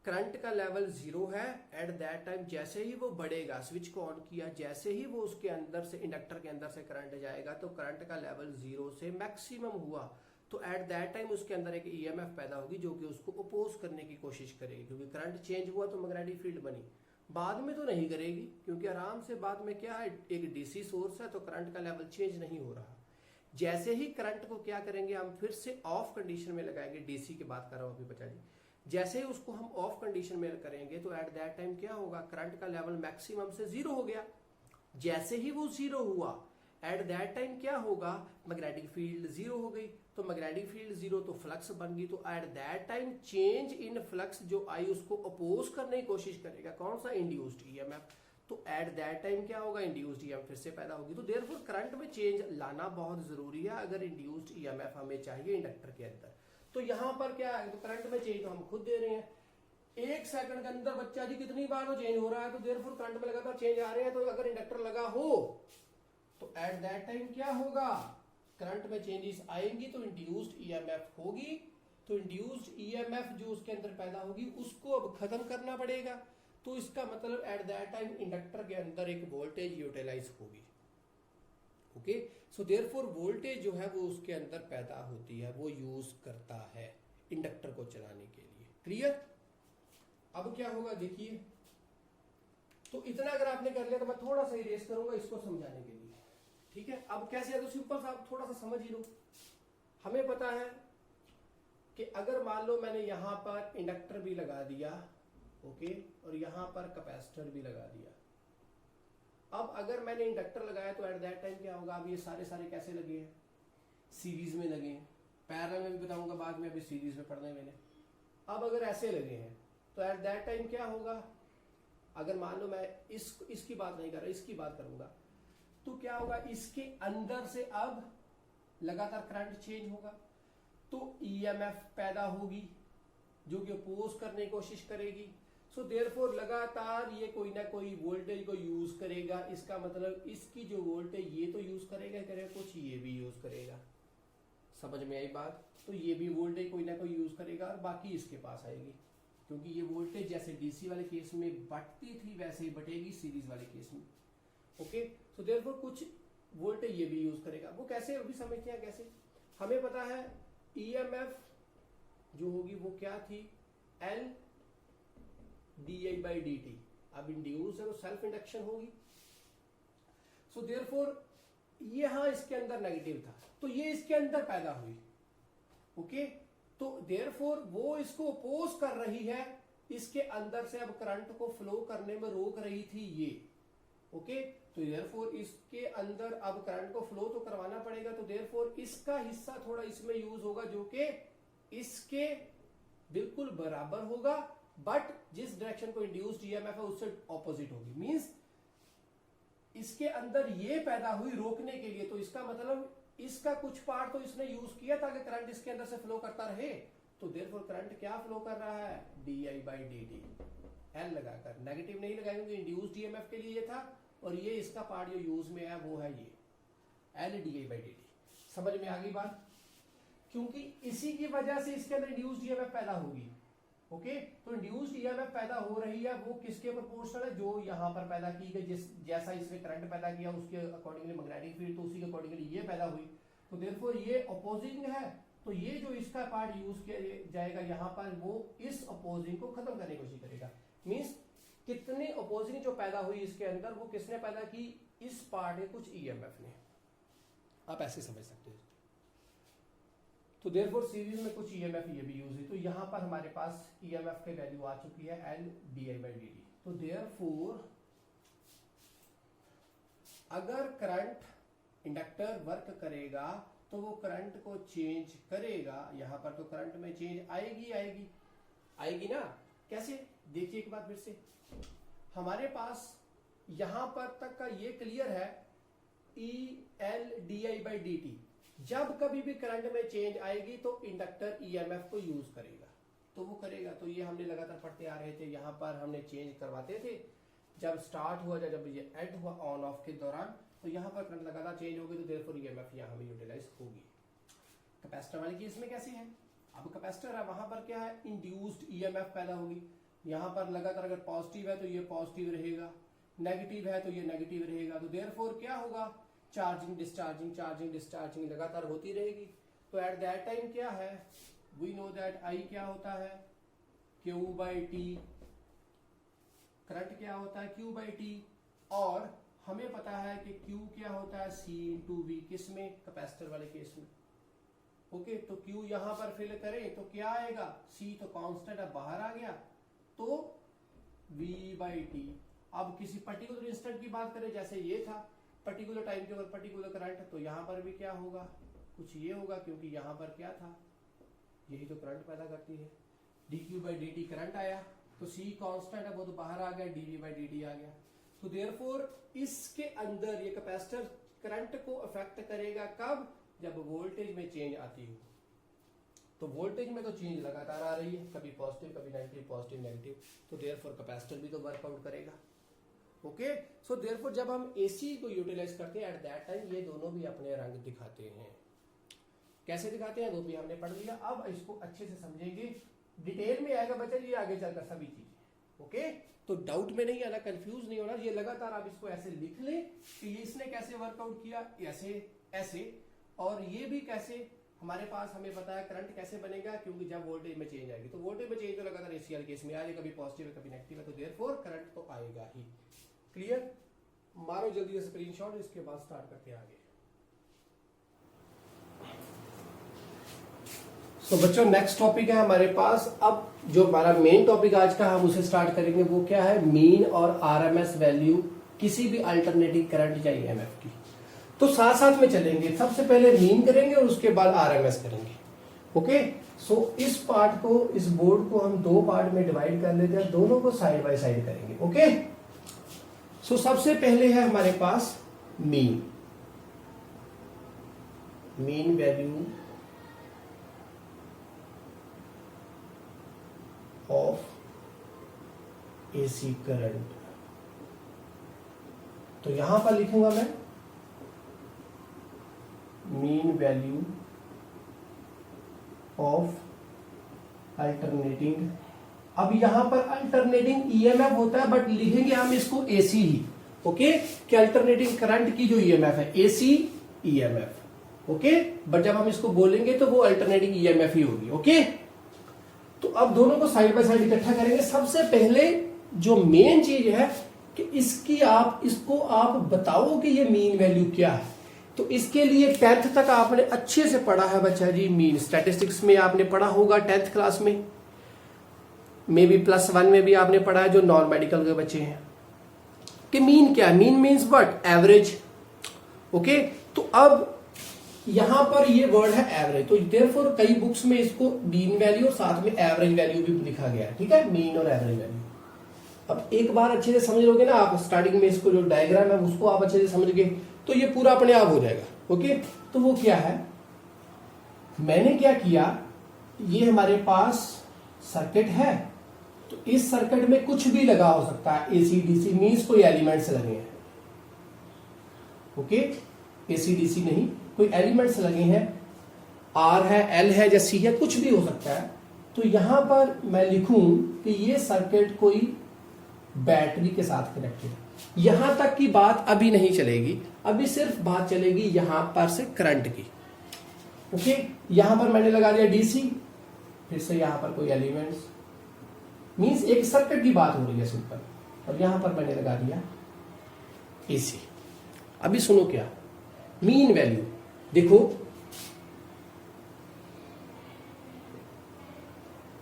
करंट का लेवल जीरो है एट दैट टाइम जैसे ही वो बढ़ेगा, स्विच को ऑन किया, जैसे ही वो उसके अंदर से इंडक्टर के अंदर से करंट जाएगा तो करंट का लेवल जीरो से मैक्सिमम हुआ तो एट दैट टाइम उसके अंदर एक ईएमएफ पैदा होगी जो कि उसको अपोज करने की कोशिश करेगी। क्योंकि करंट चेंज हुआ तो मैग्नेटिक फील्ड बनी, बाद में तो नहीं करेगी क्योंकि आराम से बाद में क्या है, एक डीसी सोर्स है तो करंट का लेवल चेंज नहीं हो रहा। जैसे ही करंट को क्या करेंगे, हम फिर से ऑफ कंडीशन में लगाएंगे, डीसी की बात कर रहा हूं अभी बच्चा जी। जैसे ही उसको हम ऑफ कंडीशन में करेंगे तो एट दैट टाइम क्या होगा, करंट का लेवल मैक्सिमम से जीरो हो गया। जैसे ही वो जीरो हुआ एट दैट टाइम क्या होगा, मैग्नेटिक फील्ड जीरो हो गई। तो मैग्नेटिक फील्ड जीरो तो फ्लक्स बन गई। तो at that time change in flux जो आई उसको अपोज करने की कोशिश करेगा, कौन सा, इंड्यूस्ड ईएमएफ। तो एट दैट टाइम क्या होगा, इंड्यूस्ड ईएमएफ फिर से पैदा होगी। तो देयरफॉर करंट में चेंज लाना बहुत जरूरी है अगर इंड्यूस्ड ईएमएफ हमें चाहिए इंडक्टर के अंदर। तो यहां पर क्या है, तो करंट में चेंज तो हम खुद दे रहे हैं, एक सेकंड के अंदर बच्चा जी कितनी बार वो चेंज हो रहा है। तो देयरफॉर करंट में लगातार चेंज आ रहे हैं। तो अगर इंडक्टर लगा हो तो एट दैट टाइम क्या होगा, करंट में चेंजेस आएंगी तो इंड्यूस्ड ईएमएफ होगी। तो इंड्यूस्ड ईएमएफ जो उसके अंदर पैदा होगी उसको अब खत्म करना पड़ेगा। तो इसका मतलब एट दैट टाइम इंडक्टर के अंदर एक वोल्टेज यूटिलाइज होगी। ओके, सो देयरफॉर वोल्टेज जो है वो उसके अंदर पैदा होती है, वो यूज करता है इंडक्टर को चलाने के लिए। क्लियर? अब क्या होगा देखिए, तो इतना अगर आपने कर लिया तो मैं थोड़ा सा इरेज करूंगा इसको समझाने के लिए, ठीक है? अब कैसे है तो सिंपल सा आप थोड़ा सा समझ ही लो। हमें पता है कि अगर मान लो मैंने यहां पर इंडक्टर भी लगा दिया, ओके, और यहां पर कैपेसिटर भी लगा दिया। अब अगर मैंने इंडक्टर लगाया तो एट दैट टाइम क्या होगा, अब ये सारे कैसे लगे हैं, सीरीज में लगे हैं। पैरेलल में भी बताऊंगा बाद में, अभी सीरीज में पढ़ना है मैंने। अब अगर ऐसे लगे हैं तो एट दैट टाइम क्या होगा, अगर मान लो मैं इसकी बात नहीं कर रहा, इसकी बात करूंगा, तो क्या होगा, इसके अंदर से अब लगातार करंट चेंज होगा तो ईएमएफ पैदा होगी जो कि अपोज करने की कोशिश करेगी। सो देयरफॉर लगातार ये कोई ना कोई वोल्टेज को यूज करेगा। इसका मतलब इसकी जो वोल्टेज ये तो यूज करेगा, कुछ ये भी यूज करेगा। समझ में आई बात? तो ये भी वोल्टेज कोई ना कोई यूज करेगा और बाकी इसके पास आएगी, क्योंकि ये वोल्टेज जैसे डीसी वाले केस में बढ़ती थी वैसे ही बढ़ेगी सीरीज वाले केस में। ओके, सो देयरफॉर कुछ वोल्टेज ये भी यूज करेगा। वो कैसे, अभी समझते हैं कैसे। हमें पता है ईएमएफ जो होगी वो क्या थी, L D by D T. अब इंड्यूस है तो सेल्फ इंडक्शन होगी। सो देयरफॉर यहां इसके अंदर नेगेटिव था तो ये इसके अंदर पैदा हुई। ओके, तो देयरफॉर वो इसको अपोज कर रही है, इसके अंदर से अब करंट को फ्लो करने में रोक रही थी ये। ओके, तो देयरफॉर इसके अंदर अब करंट को फ्लो तो करवाना पड़ेगा। तो देयरफॉर इसका हिस्सा थोड़ा इसमें यूज होगा जो कि इसके बिल्कुल बराबर होगा, बट जिस डायरेक्शन को इंड्यूस्ड ईएमएफ है उससे ऑपोजिट होगी। मींस इसके अंदर ये पैदा हुई रोकने के लिए, तो इसका मतलब इसका कुछ पार्ट तो इसने यूज किया ताकि करंट इसके अंदर से फ्लो करता रहे। तो देयरफॉर करंट क्या फ्लो कर रहा है, D I by D T, L लगाकर। नेगेटिव नहीं लगाएंगे, इंड्यूस्ड ईएमएफ के लिए ये था, और ये इसका पार्ट जो यूज में है वो है ये LdI/dt। समझ में आ गई बात? क्योंकि इसी की वजह से इसके अंदर इंड्यूस्ड ईएमएफ पैदा होगी। ओके, तो इंड्यूस्ड ईएमएफ पैदा हो रही है, वो किसके प्रोपोर्शनल है? जो यहाँ पर पैदा की गई, जिस जैसा इसने करंट पैदा किया उसके अकॉर्डिंगली मैग्नेटिक फील्ड, तो उसी के अकॉर्डिंगली ये पैदा हुई। तो देयरफॉर ये अपोजिंग है, तो ये जो इसका पार्ट यूज किया जाएगा यहाँ पर, वो इस अपोजिंग को खत्म करने की कोशिश करेगा। मींस कितने अपोजिंग जो पैदा हुई इसके अंदर, वो किसने पैदा की? इस पार्ट में कुछ ईएमएफ ने। आप ऐसे समझ सकते हो। तो देयरफॉर सीरीज में कुछ ईएमएफ ये भी यूज हुई। तो यहां पर हमारे पास ईएमएफ की वैल्यू आ चुकी है LdI/dt। तो देयरफॉर अगर करंट इंडक्टर वर्क करेगा तो वो करंट को चेंज करेगा। यहां पर तो करंट में चेंज आएगी ना? कैसे? देखिए एक बार फिर से, हमारे पास यहां पर तक का ये क्लियर है LdI/dt। जब कभी भी करंट में चेंज आएगी तो इंडक्टर ईएमएफ को यूज करेगा, तो वो करेगा। तो ये हमने लगातार पढ़ते आ रहे थे, यहां पर हमने चेंज करवाते थे। जब स्टार्ट हुआ, जब ये एड हुआ ऑन ऑफ के दौरान, तो यहां पर करंट लगातार चेंज होगी, तो देयरफॉर ईएमएफ यहां भी यूटिलाइज होगी। कैपेसिटर वाले केस में कैसे है? अब कैपेसिटर है, वहां पर क्या है? इंड्यूस्ड ईएमएफ पैदा होगी। यहां पर लगातार अगर पॉजिटिव है तो ये पॉजिटिव रहेगा, नेगेटिव है तो ये नेगेटिव रहेगा। तो देयरफॉर क्या होगा? चार्जिंग डिस्चार्जिंग लगातार होती रहेगी। तो एट दैट टाइम क्या है? वी नो दैट I क्या होता है? Q/T। करंट क्या होता है? Q/T। और हमें पता है कि Q क्या होता है? C/V। किस में? कैपेसिटर वाले केस में। ओके, तो Q यहां पर फिल करें तो क्या आएगा? C तो कांस्टेंट है, बाहर आ गया, तो V/T। अब किसी पर्टिकुलर इंस्टेंट की बात करें, जैसे ये था पर्टिकुलर टाइम के ऊपर पर्टिकुलर करंट, तो यहां पर भी क्या होगा? कुछ ये होगा, क्योंकि यहां पर क्या था? यही तो करंट पैदा करती है। dQ/dt करंट आया, तो C कांस्टेंट है, वो तो बाहर आ गया, dV/dt आ गया। तो देयरफॉर इसके अंदर ये कैपेसिटर करंट को अफेक्ट करेगा कब? जब वोल्टेज में चेंज आती हो। तो वोल्टेज में तो चेंज लगातार आ रही है, कभी पॉजिटिव कभी नेगेटिव, पॉजिटिव नेगेटिव। तो देयरफॉर कैपेसिटर भी तो वर्कआउट करेगा। ओके, सो देयरफॉर जब हम AC को यूटिलाइज करते हैं एट दैट टाइम, ये दोनों भी अपने रंग दिखाते हैं। कैसे दिखाते हैं वो भी हमने पढ़ लिया। अब इसको अच्छे से समझेंगे, डिटेल में आएगा बच्चा ये आगे चलकर सभी चीजें। ओके, तो डाउट में नहीं आना, कंफ्यूज नहीं होना। ये लगातार आप इसको ऐसे लिख लें कि इसने कैसे वर्कआउट किया, ऐसे, और ये भी कैसे। हमारे पास हमें पता है करंट कैसे बनेगा, क्योंकि जब वोल्टेज में चेंज आएगी, तो वोल्टेज में चेंज तो लगातार AC वाले केस में आ जाएगा, कभी पॉजिटिव है कभी नेगेटिव है, तो देयरफॉर करंट तो आएगा ही। क्लियर? मारो जल्दी से स्क्रीनशॉट, इसके बाद स्टार्ट करते हैं आगे। तो बच्चों नेक्स्ट टॉपिक है हमारे पास। अब जो हमारा मेन टॉपिक आज का हम उसे स्टार्ट करेंगे, वो क्या है? मीन और RMS वैल्यू किसी भी अल्टरनेटिंग करंट या EMF की। तो साथ साथ में चलेंगे, सबसे पहले मीन करेंगे और उसके बाद RMS करेंगे। ओके, सो इस पार्ट को, इस बोर्ड को हम दो पार्ट में डिवाइड कर लेते हैं, दोनों को साइड बाय साइड करेंगे। ओके, सो सबसे पहले है हमारे पास mean value of AC current. तो यहां पर लिखूंगा मैं मीन वैल्यू ऑफ अल्टरनेटिंग। अब यहां पर अल्टरनेटिंग EMF होता है, बट लिखेंगे हम इसको AC ही। ओके, कि अल्टरनेटिंग करंट की जो EMF है AC EMF। ओके, बट जब हम इसको बोलेंगे तो वो अल्टरनेटिंग EMF ही होगी। ओके, तो अब दोनों को साइड बाय साइड इकट्ठा करेंगे। सबसे पहले जो मेन चीज है कि इसको आप बताओ कि ये मीन वैल्यू क्या है। तो इसके लिए 10th तक आपने अच्छे से पढ़ा है बच्चा जी। मीन स्टैटिस्टिक्स में आपने पढ़ा होगा 10th क्लास में, मे बी +1 में भी आपने पढ़ा है जो नॉन मेडिकल के बच्चे हैं, कि मीन क्या है? Mean means what? Average. Okay, तो अब यहां पर ये वर्ड है एवरेज, तो देयरफॉर कई बुक्स में इसको मीन वैल्यू और साथ में एवरेज वैल्यू भी लिखा गया है। ठीक है, मीन और एवरेज वैल्यू। अब एक बार अच्छे से समझ लोगे ना आप, स्टार्टिंग में इसको जो डायग्राम है उसको आप अच्छे से समझ गए तो ये पूरा अपने आप हो जाएगा। ओके, तो वो क्या है? मैंने क्या किया, ये हमारे पास सर्किट है, तो इस सर्किट में कुछ भी लगा हो सकता है। AC DC मीन्स कोई एलिमेंट्स लगे हैं। ओके, एसी डीसी नहीं, कोई एलिमेंट्स लगे हैं, आर है, एल है या सी है, कुछ भी हो सकता है। तो यहां पर मैं लिखूं कि ये सर्किट कोई बैटरी के साथ कनेक्टेड है। यहां तक की बात अभी नहीं चलेगी, अभी सिर्फ बात चलेगी यहां पर से करंट की। ओके, यहां पर मैंने लगा दिया डीसी, फिर से यहां पर कोई एलिमेंट्स, मींस एक सर्किट की बात हो रही है सिंपल, और यहां पर मैंने लगा दिया एसी। अभी सुनो क्या, मीन वैल्यू देखो,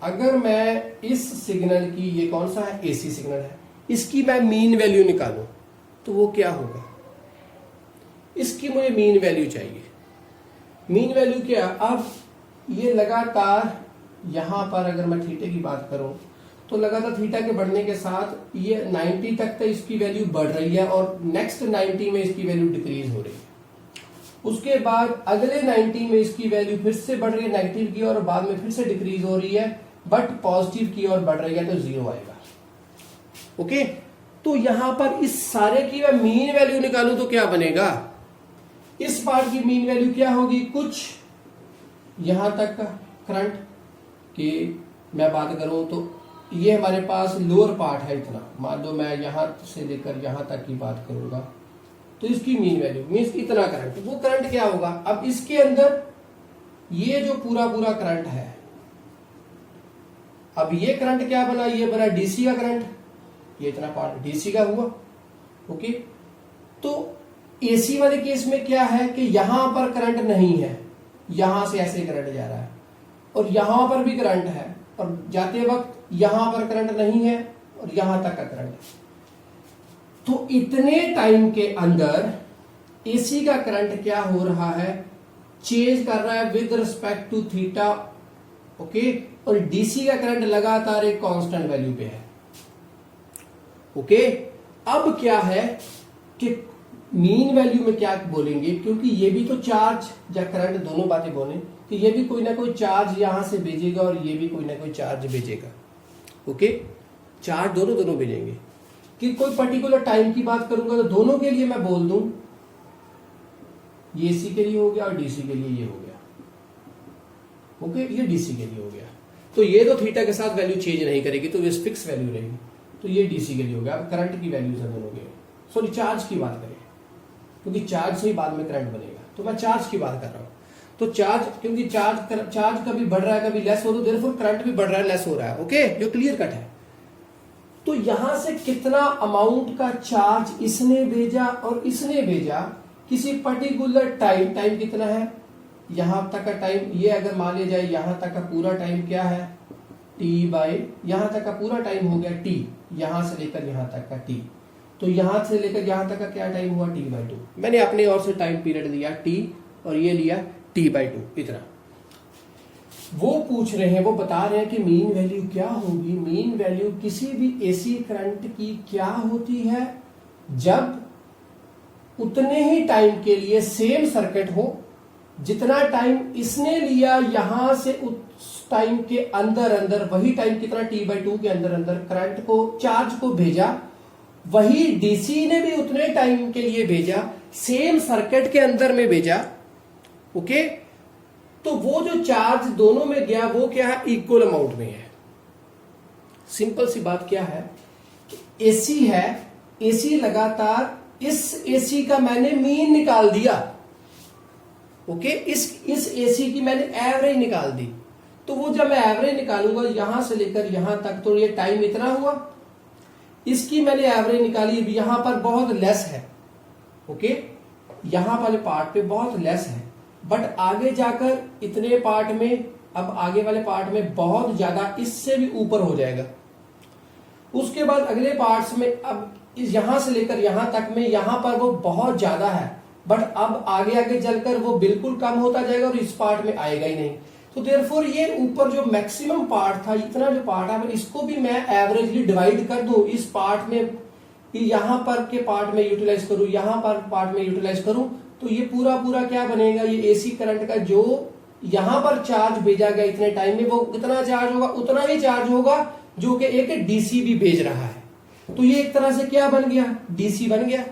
अगर मैं इस सिग्नल की, ये कौन सा है, एसी सिग्नल है, इसकी मैं मीन वैल्यू निकालूं तो वो क्या होगा, इसकी मुझे मीन वैल्यू चाहिए। मीन वैल्यू क्या, अब ये लगातार यहां पर अगर मैं थीटा की बात करूं तो लगातार थीटा के बढ़ने के साथ ये 90 तक इसकी वैल्यू बढ़ रही है और नेक्स्ट 90 में इसकी वैल्यू डिक्रीज हो रही है। उसके बाद अगले 90 में इसकी वैल्यू फिर से बढ़ रही है नेगेटिव की और बाद में फिर से डिक्रीज हो रही है, बट पॉजिटिव की ओर बढ़ रही है तो जीरो आएगा। ओके, तो यहां पर इस सारे की मैं मीन वैल्यू निकालूं तो क्या बनेगा, इस पार्ट की मीन वैल्यू क्या होगी, कुछ यहां तक का करंट की मैं बात करूं तो ये हमारे पास लोअर पार्ट है इतना, मान लो मैं यहां से लेकर यहां तक की बात करूंगा तो इसकी मीन वैल्यू मीन्स इतना करंट, वो करंट क्या होगा, अब इसके अंदर ये जो पूरा पूरा करंट है, अब ये करंट क्या बना, ये बना डीसी का करंट, ये इतना पार्ट डीसी का हुआ। ओके, तो एसी वाले केस में क्या है कि यहां पर करंट नहीं है, यहां से ऐसे करंट जा रहा है, और यहां पर भी करंट है और जाते वक्त यहां पर करंट नहीं है और यहां तक का करंट है। तो इतने टाइम के अंदर एसी का करंट क्या हो रहा है, चेंज कर रहा है with respect to theta. Okay, और डीसी का करंट लगातार एक कांस्टेंट वैल्यू पे है। ओके, अब क्या है कि मीन वैल्यू में क्या बोलेंगे, क्योंकि ये भी तो चार्ज या करंट दोनों बातें बोले, तो ये भी कोई ना कोई चार्ज यहां से भेजेगा और ये भी कोई ना कोई चार्ज भेजेगा। ओके, चार्ज दोनों भेजेंगे। कि कोई पर्टिकुलर टाइम की बात करूंगा तो दोनों के लिए मैं बोल दूं, ये एसी के लिए हो गया और डीसी के लिए ये हो गया। ओके, ये डीसी के लिए हो गया, तो ये तो थीटा के साथ वैल्यू चेंज नहीं करेगी, तो ये फिक्स वैल्यू रहेगी, तो ये डीसी के लिए हो गया। अब करंट की वैल्यू से दोनों के, सॉरी चार्ज की बात करें, क्योंकि चार्ज से ही बाद में करंट बनेगा, तो मैं चार्ज की बात कर रहा हूं। तो चार्ज, क्योंकि चार्ज कभी बढ़ रहा है कभी लेस हो रहा है, देयरफॉर करंट भी बढ़ रहा है लेस हो रहा है। ओके, जो क्लियर कट है। तो यहां से कितना अमाउंट का चार्ज इसने भेजा और इसने भेजा किसी पर्टिकुलर टाइम कितना है, यहां तक का टाइम, ये अगर मान लिया जाए यहां तक का पूरा टाइम क्या है, टी बाई, यहां तक का पूरा टाइम हो गया टी, यहां से लेकर यहां तक का टी, तो यहां से लेकर यहां तक का क्या टाइम हुआ, टी बाई 2। मैंने अपने और से टाइम पीरियड लिया टी और ये लिया टी बाई 2, इतना। वो पूछ रहे हैं, वो बता रहे हैं कि मीन वैल्यू क्या होगी। मीन वैल्यू किसी भी एसी करंट की क्या होती है, जब उतने ही टाइम के लिए सेम सर्किट हो, जितना टाइम इसने लिया यहां से उस टाइम के अंदर वही टाइम कितना टी बाई 2 के अंदर करंट को, चार्ज को भेजा, वही डीसी ने भी उतने टाइम के लिए भेजा, सेम सर्किट के अंदर में भेजा। ओके, तो वो जो चार्ज दोनों में गया वो क्या है, इक्वल अमाउंट में है। सिंपल सी बात क्या है, एसी है, एसी लगातार, इस एसी का मैंने मीन निकाल दिया। ओके, इस एसी की मैंने एवरेज निकाल दी, तो वो जब मैं एवरेज निकालूंगा यहां से लेकर यहां तक, तो ये टाइम इतना हुआ, इसकी मैंने एवरेज निकाली, यहां पर बहुत लेस है। ओके, यहां वाले पार्ट पे बहुत लेस है, बट आगे जाकर इतने पार्ट में, अब आगे वाले पार्ट में बहुत ज्यादा, इससे भी ऊपर हो जाएगा। उसके बाद अगले पार्ट्स में, अब यहां से लेकर यहां तक में, यहां पर वो बहुत ज्यादा है, बट अब आगे आगे चलकर वो बिल्कुल कम होता जाएगा और इस पार्ट में आएगा ही नहीं। तो देयरफॉर ये ऊपर जो मैक्सिमम पार्ट था, इतना जो पार्ट है, इसको भी मैं एवरेजली डिवाइड कर दूं इस पार्ट में, यहां पर के पार्ट में यूटिलाइज करूं, यहां पर पार्ट में यूटिलाइज करूं, तो ये पूरा क्या बनेगा, ये एसी करंट का जो यहां पर चार्ज भेजा गया इतने टाइम में, वो कितना चार्ज होगा, उतना ही चार्ज होगा जो कि एक डीसी भी भेज रहा है। तो ये एक तरह से क्या बन गया, डीसी बन गया।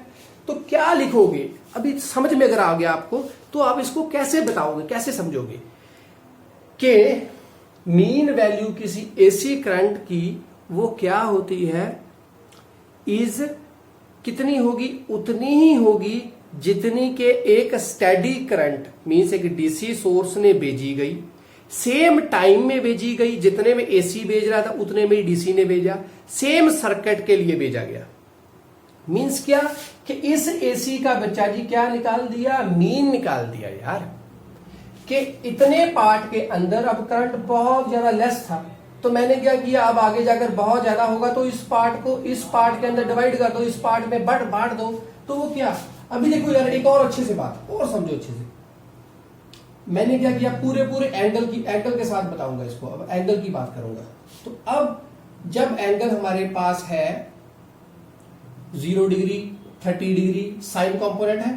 तो क्या लिखोगे, अभी समझ में अगर आ गया आपको तो आप इसको कैसे बताओगे, कैसे समझोगे कि मीन वैल्यू किसी एसी करंट की वो क्या होती है, इज कितनी होगी, उतनी ही होगी जितनी के एक स्टेडी करंट मीन्स एक डीसी सोर्स ने भेजी गई, सेम टाइम में भेजी गई, जितने में एसी भेज रहा था उतने में डीसी ने भेजा, सेम सर्किट के लिए भेजा गया। मीन्स क्या कि इस एसी का बच्चा जी क्या निकाल दिया, मीन निकाल दिया यार, कि इतने पार्ट के अंदर अब करंट बहुत ज्यादा लेस था, तो मैंने क्या किया, अब आगे जाकर बहुत ज्यादा होगा तो इस पार्ट को इस पार्ट के अंदर डिवाइड कर दो, इस पार्ट में बांट दो, तो वो क्या, अभी देखो यार एक और अच्छे से बात और समझो अच्छे से, मैंने क्या किया, पूरे एंगल के साथ बताऊंगा इसको, अब एंगल की बात करूंगा। तो अब जब एंगल हमारे पास है 0 डिग्री, 30 डिग्री, साइन कंपोनेंट है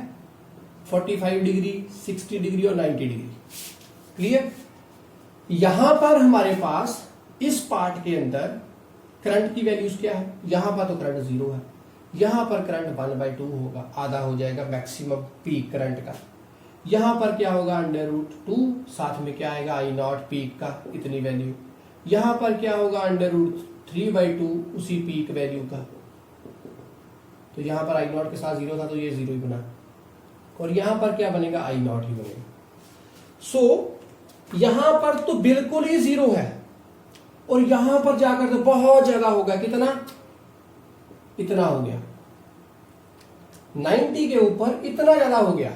45 डिग्री, 60 डिग्री और 90 डिग्री, क्लियर। यहां पर हमारे पास इस पार्ट के अंदर करंट की वैल्यूज क्या है, यहां पर तो करंट 0 है, यहां पर करंट 1/2 होगा, आधा हो जाएगा मैक्सिमम पीक करंट का। यहां पर क्या होगा √2, साथ में क्या आएगा I0 पीक का इतनी वैल्यू, यहां पर क्या होगा √3/2 उसी पीक वैल्यू का, तो यहां पर I0 के साथ 0 था तो ये 0 ही बना, और यहां पर क्या बनेगा I0 ही बनेगा। सो यहां पर तो बिल्कुल ही 0 है, और यहां पर जाकर तो बहुत ज्यादा होगा, कितना, इतना हो गया 90 के ऊपर, इतना ज्यादा हो गया,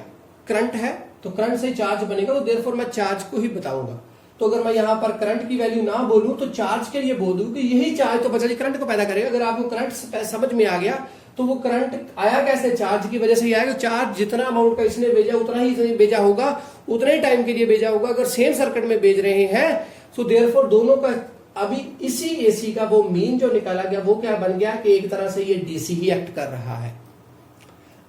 करंट है तो करंट से चार्ज बनेगा, तो देयरफॉर मैं चार्ज को ही बताऊंगा। तो अगर मैं यहां पर करंट की वैल्यू ना बोलूं तो चार्ज के लिए बोल दूं कि यही चार्ज तो बचा करंट को पैदा करेगा। अगर आपको करंट समझ में आ गया तो वो करंट आया कैसे, चार्ज की वजह से ही आएगा। चार्ज जितना अमाउंट का इसने भेजा उतना ही भेजा होगा, उतने ही टाइम के लिए भेजा होगा। अगर सेम सर्किट में भेज रहे हैं तो देयरफॉर दोनों का अभी इसी एसी का वो मीन जो निकाला गया वो क्या बन गया कि एक तरह से ये डीसी ही एक्ट कर रहा है।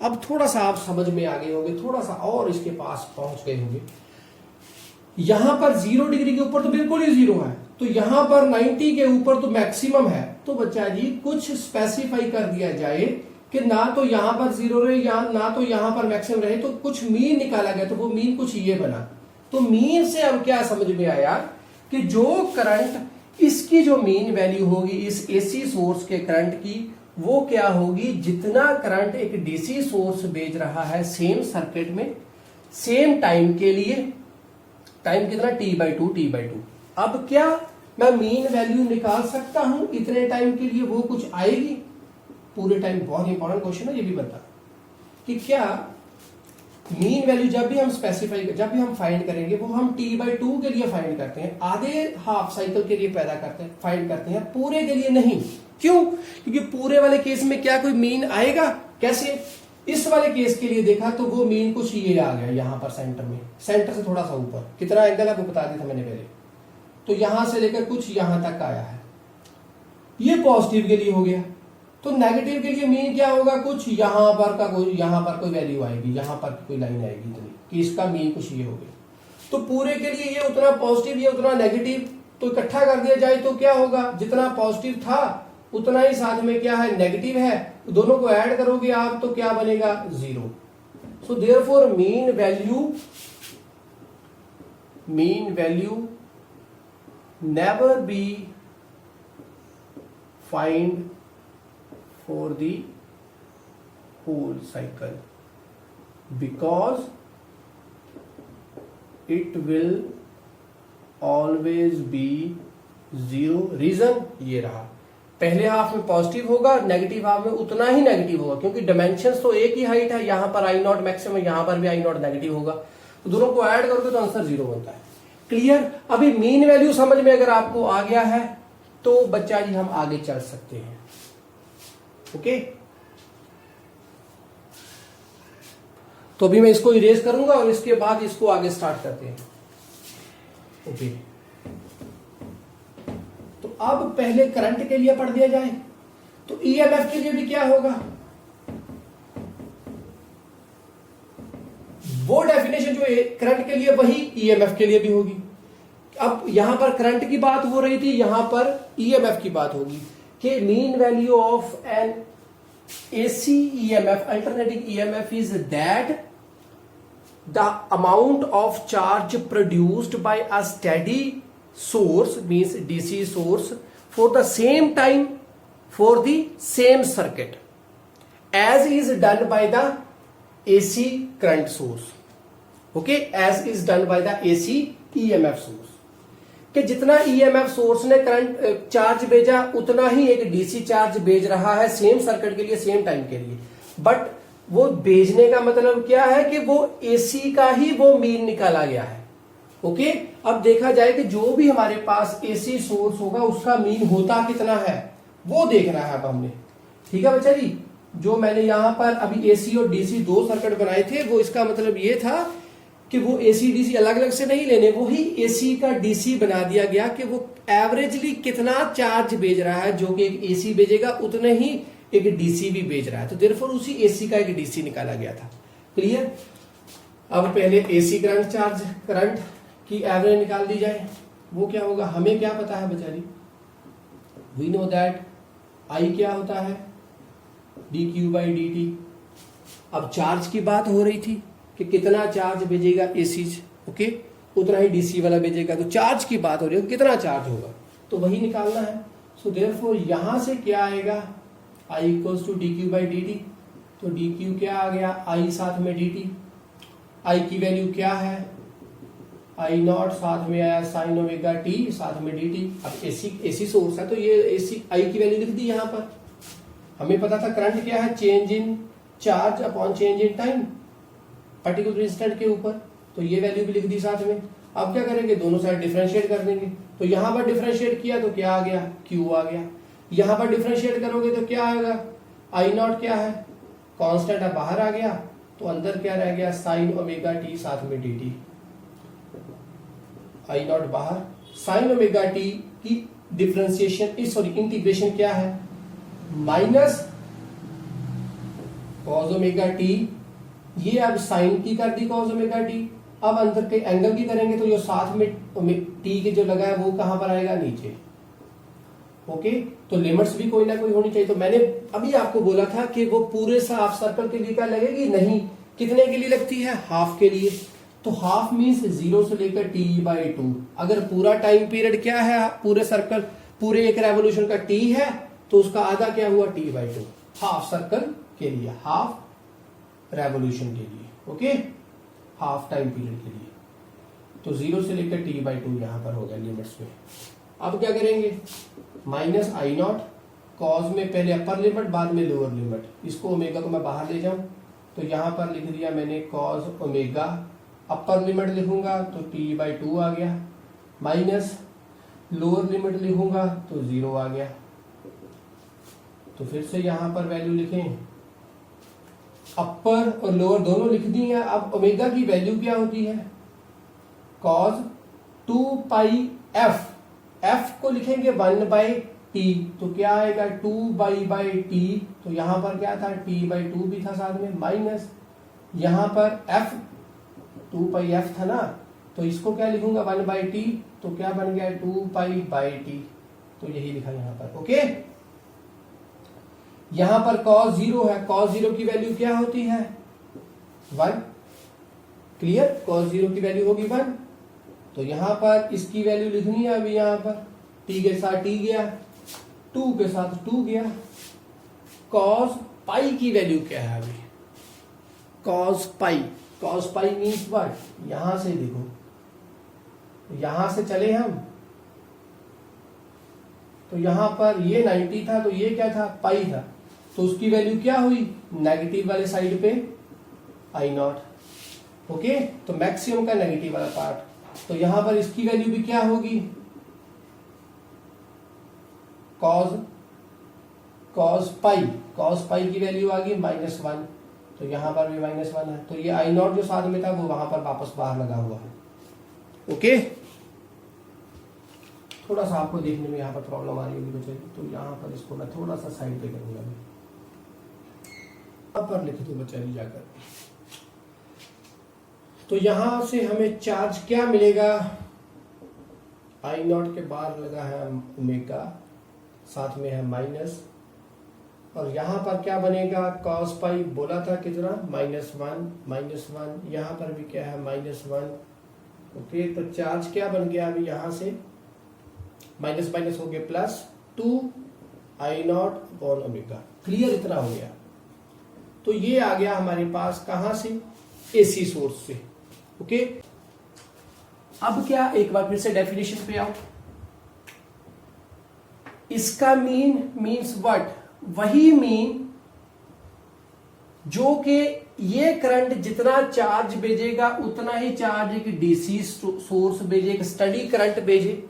अब थोड़ा सा आप समझ में आ गए होंगे, थोड़ा सा और इसके पास पहुंच गए होंगे। यहां पर 0 डिग्री के ऊपर तो बिल्कुल ही 0 है, तो यहां पर 90 के ऊपर तो मैक्सिमम है। तो बच्चा जी कुछ स्पेसिफाई कर दिया जाए कि ना तो यहां पर 0 रहे या ना तो यहां पर मैक्सिमम रहे, तो कुछ मीन निकाला गया, तो वो मीन कुछ ये बना। तो मीन से अब क्या समझ में आया कि जो करंट इसकी जो मीन वैल्यू होगी इस एसी सोर्स के करंट की, वो क्या होगी, जितना करंट एक डीसी सोर्स भेज रहा है सेम सर्किट में सेम टाइम के लिए, टाइम कितना T/2। अब क्या मैं मीन वैल्यू निकाल सकता हूं इतने टाइम के लिए, वो कुछ आएगी पूरे टाइम। बहुत इंपॉर्टेंट क्वेश्चन है ये भी बता कि क्या मीन वैल्यू जब भी हम स्पेसिफाई, जब भी हम फाइंड करेंगे वो हम T/2 के लिए फाइंड करते हैं, आधे हाफ साइकिल के लिए पैदा करते हैं, फाइंड करते हैं, पूरे के लिए नहीं। क्यों? क्योंकि पूरे वाले केस में क्या कोई मीन आएगा, कैसे, इस वाले केस के लिए देखा तो वो मीन कुछ ये आ गया यहां पर सेंटर में, सेंटर से थोड़ा सा ऊपर, कितना एंगल आपको बता दिया था मैंने पहले, तो यहां से लेकर कुछ यहां तक आया है, ये पॉजिटिव के लिए हो गया। तो नेगेटिव के लिए मीन क्या होगा, कुछ यहां पर कोई वैल्यू आएगी, यहां पर कोई लाइन आएगी इतनी कि इसका मीन कुछ ये हो गया। तो पूरे के लिए ये उतना पॉजिटिव, ये उतना नेगेटिव, तो इकट्ठा कर दिया जाए तो क्या होगा, जितना पॉजिटिव था उतना ही साथ में क्या है नेगेटिव है, तो दोनों को ऐड करोगे आप तो क्या बनेगा 0। So therefore mean value never be find for the whole cycle because it will always be 0। Reason ये रहा, पहले हाफ में पॉजिटिव होगा, नेगेटिव हाफ में उतना ही नेगेटिव होगा, क्योंकि डायमेंशंस तो एक ही हाइट है, यहां पर I0 मैक्सिमम, यहां पर भी I0 नेगेटिव होगा, तो दोनों को ऐड करोगे तो आंसर 0 बनता है। क्लियर? अभी मीन वैल्यू समझ में अगर आपको आ गया है तो बच्चा जी हम आगे चल सकते हैं। ओके, तो अभी मैं इसको इरेज करूंगा और इसके बाद इसको आगे स्टार्ट करते हैं। ओके, तो अब पहले करंट के लिए पढ़ दिया जाए, तो ईएमएफ के लिए भी क्या होगा, वो डेफिनेशन जो है करंट के लिए वही ईएमएफ के लिए भी होगी। अब यहां पर करंट की बात हो रही थी, यहां पर ईएमएफ की बात होगी कि mean value of an AC EMF, alternating EMF is that the amount of charge produced by a steady source, means DC source, for the same time for the same circuit as is done by the AC current source. Okay, as is done by the AC EMF source. कि जितना EMF सोर्स ने करंट चार्ज भेजा उतना ही एक DC चार्ज भेज रहा है सेम सर्किट के लिए, सेम टाइम के लिए, बट वो भेजने का मतलब क्या है कि वो AC का ही वो मीन निकाला गया है। ओके, अब देखा जाए कि जो भी हमारे पास AC सोर्स होगा उसका मीन होता कितना है वो देखना है अब हमने। ठीक है बच्चा जी, जो मैंने यहां पर अभी AC और DC दो सर्किट बनाए थे वो इसका मतलब ये था कि वो AC DC अलग अलग से नहीं लेने, वो ही AC का DC बना दिया गया कि वो एवरेजली कितना चार्ज भेज रहा है, जो कि एक AC भेजेगा उतने ही एक DC भी भेज रहा है, तो देयरफॉर उसी AC का एक DC निकाला गया था। क्लियर? अब पहले AC करंट की एवरेज निकाल दी जाए, वो क्या होगा, हमें क्या पता है बेचारी, वी नो दैट I क्या होता है dQ/dt। अब चार्ज की बात हो रही थी कि कितना चार्ज भेजेगा AC, ओके, उतना ही DC वाला भेजेगा, तो चार्ज की बात हो रही है कितना चार्ज होगा तो वही निकालना है। सो देयरफॉर यहां से क्या आएगा, I = dQ/dt, तो dQ क्या आ गया, I साथ में dt, I की वैल्यू क्या है, I0 साथ में आया sin ओमेगा t साथ में dt। अब AC सोर्स है तो ये AC I की वैल्यू लिख दी यहां पर। हमें पता था करंट क्या है, change in charge upon change in time particular instant के ऊपर, तो ये वैल्यू भी लिख दी साथ में। अब क्या करेंगे, दोनों साइड डिफरेंशिएट कर देंगे, तो यहां पर डिफरेंशिएट किया तो क्या आ गया, Q आ गया। यहां पर डिफरेंशिएट करोगे तो क्या आएगा, I0 क्या है, कांस्टेंट है बाहर आ गया, तो अंदर क्या रह गया, sin ओमेगा t साथ में dt। I0 बाहर, sin ओमेगा t की डिफरेंशिएशन इंटीग्रेशन क्या है, माइनस cos ओमेगा t, ये अब साइन की कर दी cos ओमेगा t। अब अंदर के एंगल की करेंगे तो जो साथ में t के जो लगा है वो कहां पर आएगा, नीचे। ओके, तो लिमिट्स भी कोई ना कोई होनी चाहिए। तो मैंने अभी आपको बोला था कि वो पूरे हाफ सर्कल के लिए क्या लगेगी, नहीं, कितने के लिए लगती है, हाफ के लिए। तो हाफ मीन्स 0 से लेकर t/2। अगर पूरा टाइम पीरियड क्या है, पूरे सर्कल, पूरे एक रेवोल्यूशन का t है, तो उसका आधा क्या हुआ, t/2, हाफ सर्कल के लिए, हाफ रेवोल्यूशन के लिए, ओके, हाफ टाइम पीरियड के लिए। तो 0 से लेकर t/2 यहां पर हो गया लिमिट्स में। अब क्या करेंगे, माइनस I0 कॉज में पहले अपर लिमिट बाद में लोअर लिमिट, इसको ओमेगा को मैं बाहर ले जाऊं तो यहां पर लिख दिया मैंने कॉज ओमेगा, अपर लिमिट लिखूंगा तो t/2 आ गया, माइनस लोअर लिमिट लिखूंगा तो 0 आ गया। तो फिर से यहां पर वैल्यू लिखें, अपर और लोअर दोनों लिख दी है। अब ओमेगा की वैल्यू क्या होती है, cos 2πf, f को लिखेंगे 1/t, तो क्या आएगा 2/t, तो यहां पर क्या था, t/2 भी था साथ में, माइनस यहां पर f 2πf था ना, तो इसको क्या लिखूंगा 1/t, तो क्या बन गया 2π/t, तो यही लिखा यहां पर। ओके, यहां पर cos 0 है, cos 0 की वैल्यू क्या होती है, 1। क्लियर, cos 0 की वैल्यू होगी 1, तो यहां पर इसकी वैल्यू लिखनी है। अभी यहां पर t के साथ t गया, 2 के साथ 2 गया। cos पाई की वैल्यू क्या है, अभी cos पाई मीन्स व्हाट, यहां से देखो, यहां से चले हम, तो यहां पर ये 90 था, तो ये क्या था, पाई था, तो उसकी वैल्यू क्या हुई, नेगेटिव वाले साइड पे I0। ओके, तो मैक्सिमम का नेगेटिव वाला पार्ट, तो यहां पर इसकी वैल्यू भी क्या होगी, cos पाई की वैल्यू आ गई -1, तो यहां पर भी -1 है, तो ये I0 जो साथ में था वो वहां पर वापस बाहर लगा हुआ है। ओके, थोड़ा सा आपको देखने में यहाँ पर प्रॉब्लम आ रही होगी बच्चे, तो यहाँ पर इसको मैं थोड़ा सा साइड पे करूंगा, यहाँ पर लिख दो बच्चे जाकर। तो यहां से हमें चार्ज क्या मिलेगा, I0 के बाहर लगा है ओमेगा, साथ में है माइनस और यहां पर क्या बनेगा, cos पाई बोला था कितना, -1, यहां पर भी क्या है -1। ओके, तो चार्ज क्या बन गया अभी यहां से, माइनस माइनस हो गया प्लस 2I0/ω। क्लियर, इतना हो गया। तो ये आ गया हमारे पास कहां से, एसी सोर्स से। ओके, अब क्या, एक बार फिर से डेफिनेशन पे आओ। इसका मीन मीन्स व्हाट, वही मीन जो कि ये करंट जितना चार्ज भेजेगा उतना ही चार्ज एक डीसी सोर्स भेजे, एक स्टडी करंट भेजे।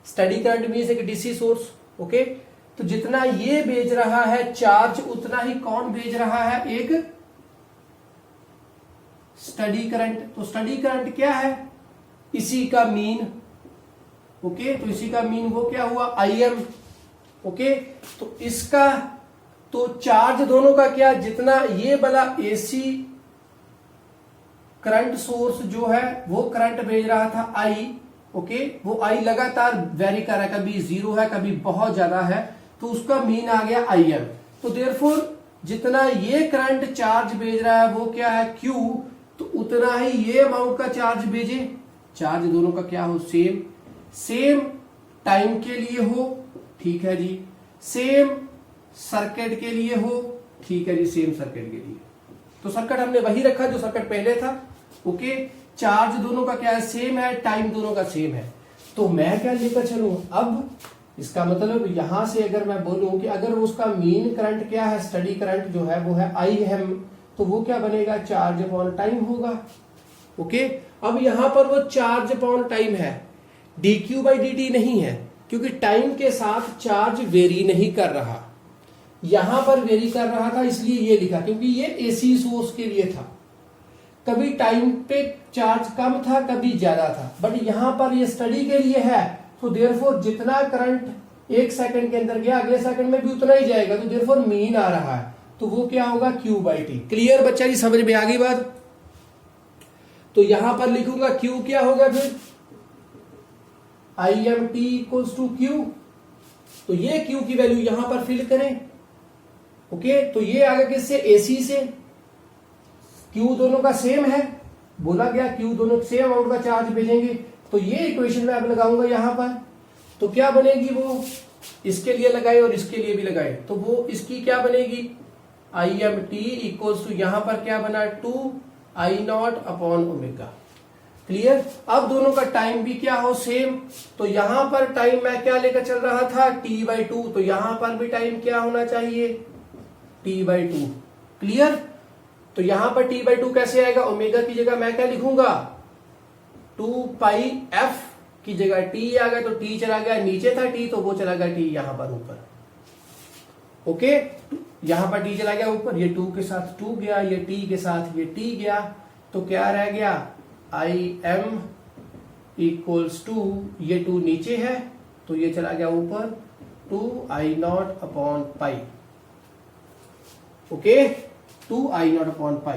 स्टडी करंट मीन्स एक डीसी सोर्स। ओके, तो जितना ये भेज रहा है चार्ज उतना ही कौन भेज रहा है, एक स्टडी करंट। तो स्टडी करंट क्या है, इसी का मीन। ओके, तो इसी का मीन वो क्या हुआ, Im। ओके, तो इसका तो चार्ज दोनों का क्या, जितना ये वाला एसी करंट सोर्स जो है वो करंट भेज रहा था I। ओके, वो I लगातार वेरी कर रहा है, कभी 0 है कभी बहुत ज्यादा है, तो उसका मीन आ गया Im। तो देयरफॉर जितना ये करंट चार्ज भेज रहा है वो क्या है, Q, तो उतना ही ये अमाउंट का चार्ज भेजे। चार्ज दोनों का क्या हो, सेम टाइम के लिए हो, ठीक है जी, सेम सर्किट के लिए हो, ठीक है जी, सेम सर्किट के लिए। तो सर्किट हमने वही रखा जो सर्किट पहले था। ओके, चार्ज दोनों का क्या है, सेम है, टाइम दोनों का सेम है। तो मैं क्या लेकर चलूं अब, इसका मतलब यहां से अगर मैं बोलूं कि अगर उसका मीन करंट क्या है, स्टडी करंट जो है वो है Im, तो वो क्या बनेगा, चार्ज अपॉन टाइम होगा। ओके, अब यहां पर वो चार्ज अपॉन टाइम है, dQ/dt नहीं है, क्योंकि टाइम के साथ चार्ज वेरी नहीं कर रहा। यहां पर वेरी कर रहा था इसलिए ये लिखा, क्योंकि ये एसी सोर्स के लिए था। कभी टाइम पे चार्ज कम था कभी ज्यादा था, बट यहां पर ये स्टडी के लिए है। तो देयरफॉर जितना करंट 1 सेकंड के अंदर गया अगले सेकंड में भी उतना ही जाएगा, तो देयरफॉर मीन आ रहा है, तो वो क्या होगा, Q/T। क्लियर बच्चा जी, समझ में आ गई बात। तो यहां पर लिखूंगा Q क्या होगा फिर, IMT = Q। तो ये Q की वैल्यू यहां पर फिल करें। ओके, तो ये आ गया किससे, एसी से। Q दोनों का सेम है, बोला गया Q दोनों सेम अमाउंट का चार्ज भेजेंगे। तो ये इक्वेशन में अब लगाऊंगा यहां पर, तो क्या बनेगी, वो इसके लिए लगाए और इसके लिए भी लगाए, तो वो इसकी क्या बनेगी, IMT = यहां पर क्या बना, 2I0/ω। क्लियर। अब दोनों का टाइम भी क्या हो, सेम। तो यहां पर टाइम मैं क्या लेकर चल रहा था, T/2, तो यहां पर भी टाइम क्या होना चाहिए, T/2। क्लियर। तो यहां पर T/2 कैसे आएगा, ओमेगा की जगह मैं क्या लिखूंगा, 2πf की जगह T आ गया, तो T चला गया, नीचे था T तो वो चला गया T यहां पर ऊपर। ओके, यहां पर T चला गया ऊपर, ये 2 के साथ 2 गया, ये T के साथ ये T गया, तो क्या रह गया, Im = ये 2 नीचे है तो ये चला गया ऊपर, 2I0/π। Okay, 2I0/π।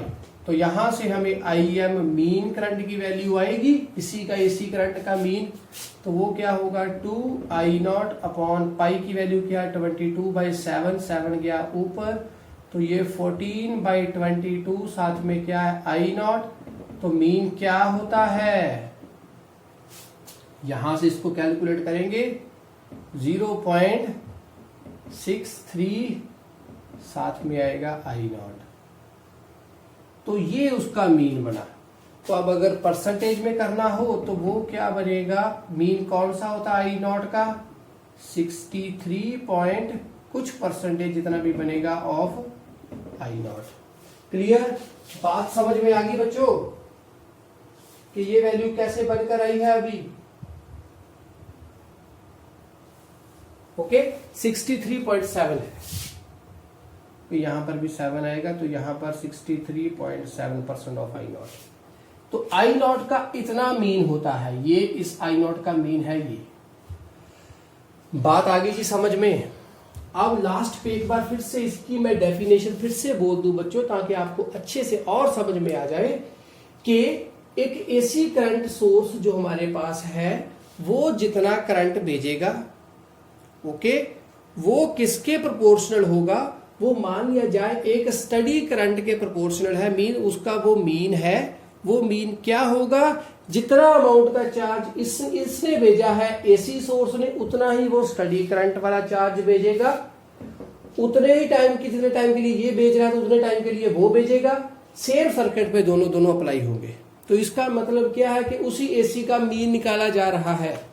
तो यहां से हमें Im मीन करंट की वैल्यू आएगी, इसी का एसी करंट का मीन, तो वो क्या होगा, 2I0/π की वैल्यू क्या, 22/7, 7 गया ऊपर, तो ये 14/22, साथ में क्या है I0, तो मीन क्या होता है, यहां से इसको कैलकुलेट करेंगे 0.63, साथ में आएगा I0, तो ये उसका मीन बना। तो अब अगर परसेंटेज में करना हो तो वो क्या बनेगा, मीन कौन सा होता है I0 का, 63 कुछ परसेंटेज जितना भी बनेगा ऑफ I0। क्लियर, बात समझ में आ गई बच्चों कि ये वैल्यू कैसे बनकर आई है अभी। ओके, 63.7 है, तो यहां पर भी 7 आएगा, तो यहां पर 63.7% ऑफ I0। तो I0 का इतना मीन होता है, ये इस I0 का मीन है। ये बात आ गई जी समझ में। अब लास्ट पे एक बार फिर से इसकी मैं डेफिनेशन फिर से बोल दूं बच्चों, ताकि आपको अच्छे से और समझ में आ जाए कि एक एसी करंट सोर्स जो हमारे पास है वो जितना करंट भेजेगा, ओके, वो किसके प्रोपोर्शनल होगा, वो मान लिया जाए एक स्टडी करंट के प्रोपोर्शनल है, मीन उसका वो मीन है, वो मीन क्या होगा, जितना अमाउंट का चार्ज इसने भेजा है एसी सोर्स ने, उतना ही वो स्टडी करंट वाला चार्ज भेजेगा, उतने ही टाइम की, जितने टाइम के लिए ये भेज रहा है तो उतने टाइम के लिए वो भेजेगा, सेम सर्किट पे दोनों अप्लाई होंगे। तो इसका मतलब क्या है कि उसी एसी का मीन निकाला जा रहा है।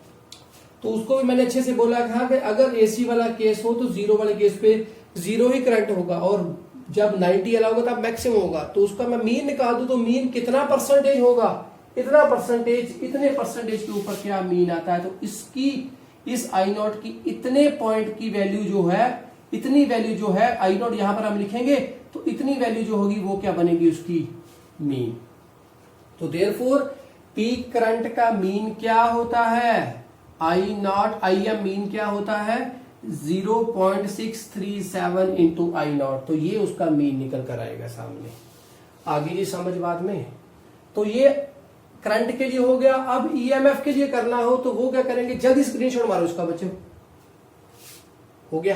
तो उसको भी मैंने अच्छे से बोला था कि अगर एसी वाला केस हो तो जीरो वाले केस पे जीरो ही करंट होगा, और जब 90 अलाउ होगा तब मैक्सिमम होगा। तो उसका मैं मीन निकाल दूं तो मीन कितना परसेंटेज होगा, इतना परसेंटेज, इतने परसेंटेज के ऊपर क्या मीन आता है। तो इसकी, इस आई नॉट की इतने पॉइंट की वैल्यू जो है, इतनी वैल्यू जो है आई नॉट यहां पर हम लिखेंगे, तो इतनी वैल्यू जो होगी वो क्या बनेगी, उसकी मीन। तो देयरफॉर पीक करंट का मीन क्या होता है, आई नॉट, आई एम मीन क्या होता है 0.637 इंटू आई नॉट। तो ये उसका मीन निकल कर आएगा सामने। आगे जी समझ बाद में। तो ये करंट के लिए हो गया। अब ईएमएफ के लिए करना हो तो वो क्या करेंगे, जल्दी स्क्रीनशॉट मारो उसका बच्चों। हो गया।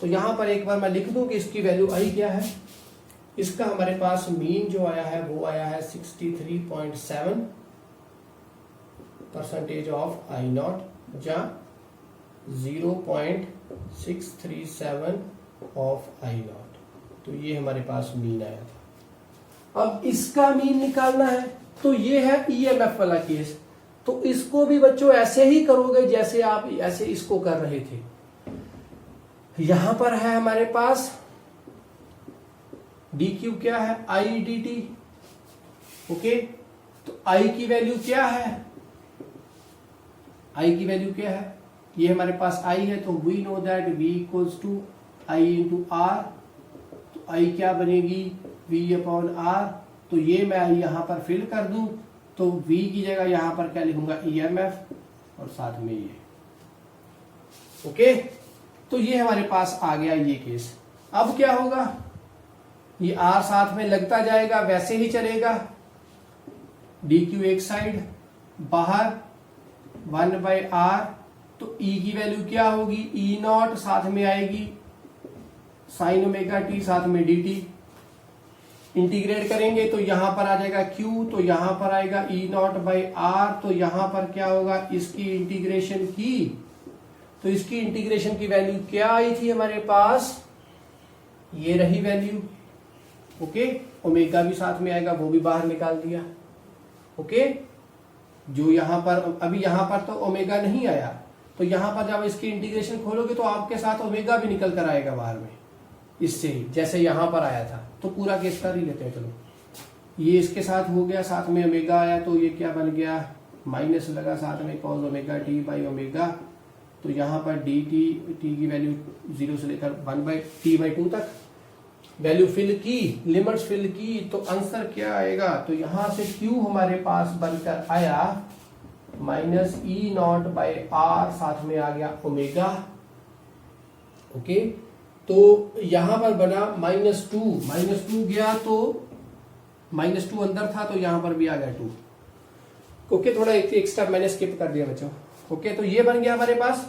तो यहां पर एक बार मैं लिख दूं कि इसकी वैल्यू आई क्या है। इसका हमारे पास मीन जो आया है वो आया है 63.7% ऑफ आई नॉट, जहां 0.637 ऑफ आई नॉट। तो ये हमारे पास मीन आया था। अब इसका मीन निकालना है, तो ये है ईएमएफ वाला केस। तो इसको भी बच्चों ऐसे ही करोगे जैसे आप ऐसे इसको कर रहे थे। यहां पर है हमारे पास डी क्यू क्या है, आई डी टी। ओके, तो आई की वैल्यू क्या है, आई की वैल्यू क्या है, ये हमारे पास आई है। तो we know that V equals to I into R. तो आई क्या बनेगी, वी अपॉन आर। तो ये मैं यहां पर फिल कर दूं, तो वी की जगह यहां पर क्या लिखूंगा, ईएमएफ, और साथ में ये। ओके, तो ये हमारे पास आ गया ये केस। अब क्या होगा, ये आर साथ में लगता जाएगा, वैसे ही चलेगा। डी क्यू एक साइड, बाहर 1/r। तो ई की वैल्यू क्या होगी, ई नॉट साथ में आएगी साइन ओमेगा टी, साथ में डी टी। इंटीग्रेट करेंगे तो यहां पर आ जाएगा Q, तो यहां पर आएगा ई नॉट बाई आर। तो यहां पर क्या होगा, इसकी इंटीग्रेशन की, तो इसकी इंटीग्रेशन की वैल्यू क्या आई थी हमारे पास, ये रही वैल्यू। ओके, ओमेगा भी साथ में आएगा, वो भी बाहर निकाल दिया। ओके, जो यहां पर, अभी यहां पर तो ओमेगा नहीं आया, तो यहां पर जब इसकी इंटीग्रेशन खोलोगे तो आपके साथ ओमेगा भी निकल कर आएगा बाहर में, इससे ही जैसे यहां पर आया था। तो पूरा केस कर ही लेते हैं। चलो, ये इसके साथ हो गया, साथ में ओमेगा आया, तो ये क्या बन गया, माइनस लगा, साथ में cos omega T by omega. तो यहां पर डी टी, टी की वैल्यू 0 से लेकर 1/t/2 तक वैल्यू फिल की, लिमिट्स फिल की। तो आंसर क्या आएगा, तो यहां से Q हमारे पास बनकर आया minus E naught by R, साथ में आ गया ओमेगा। ओके, तो यहां पर बना -2 गया, तो -2 अंदर था, तो यहां पर भी आ गया 2। ओके, थोड़ा एक स्टेप मैंने स्किप कर दिया बच्चों। ओके, तो ये बन गया हमारे पास।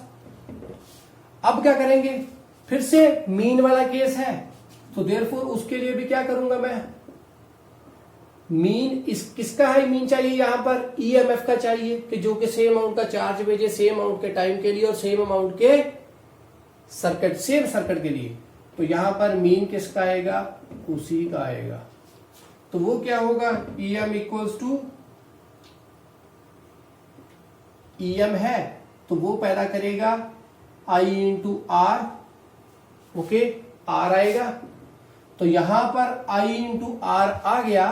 अब क्या करेंगे, फिर से मीन वाला केस है, तो देयरफॉर उसके लिए भी क्या करूंगा मैं, मीन किसका है, मीन चाहिए यहां पर ईएमएफ का चाहिए, कि जो कि सेम अमाउंट का चार्ज भेजे सेम अमाउंट के टाइम के लिए और सेम अमाउंट के सर्किट, सेम सर्किट के लिए। तो यहां पर मीन किसका आएगा, उसी का आएगा। तो वो क्या होगा, ईएम इक्वल्स टू, ईएम है तो वो पैदा करेगा आई इंटू आर। ओके, आर आएगा, तो यहां पर आई इंटू आर आ गया।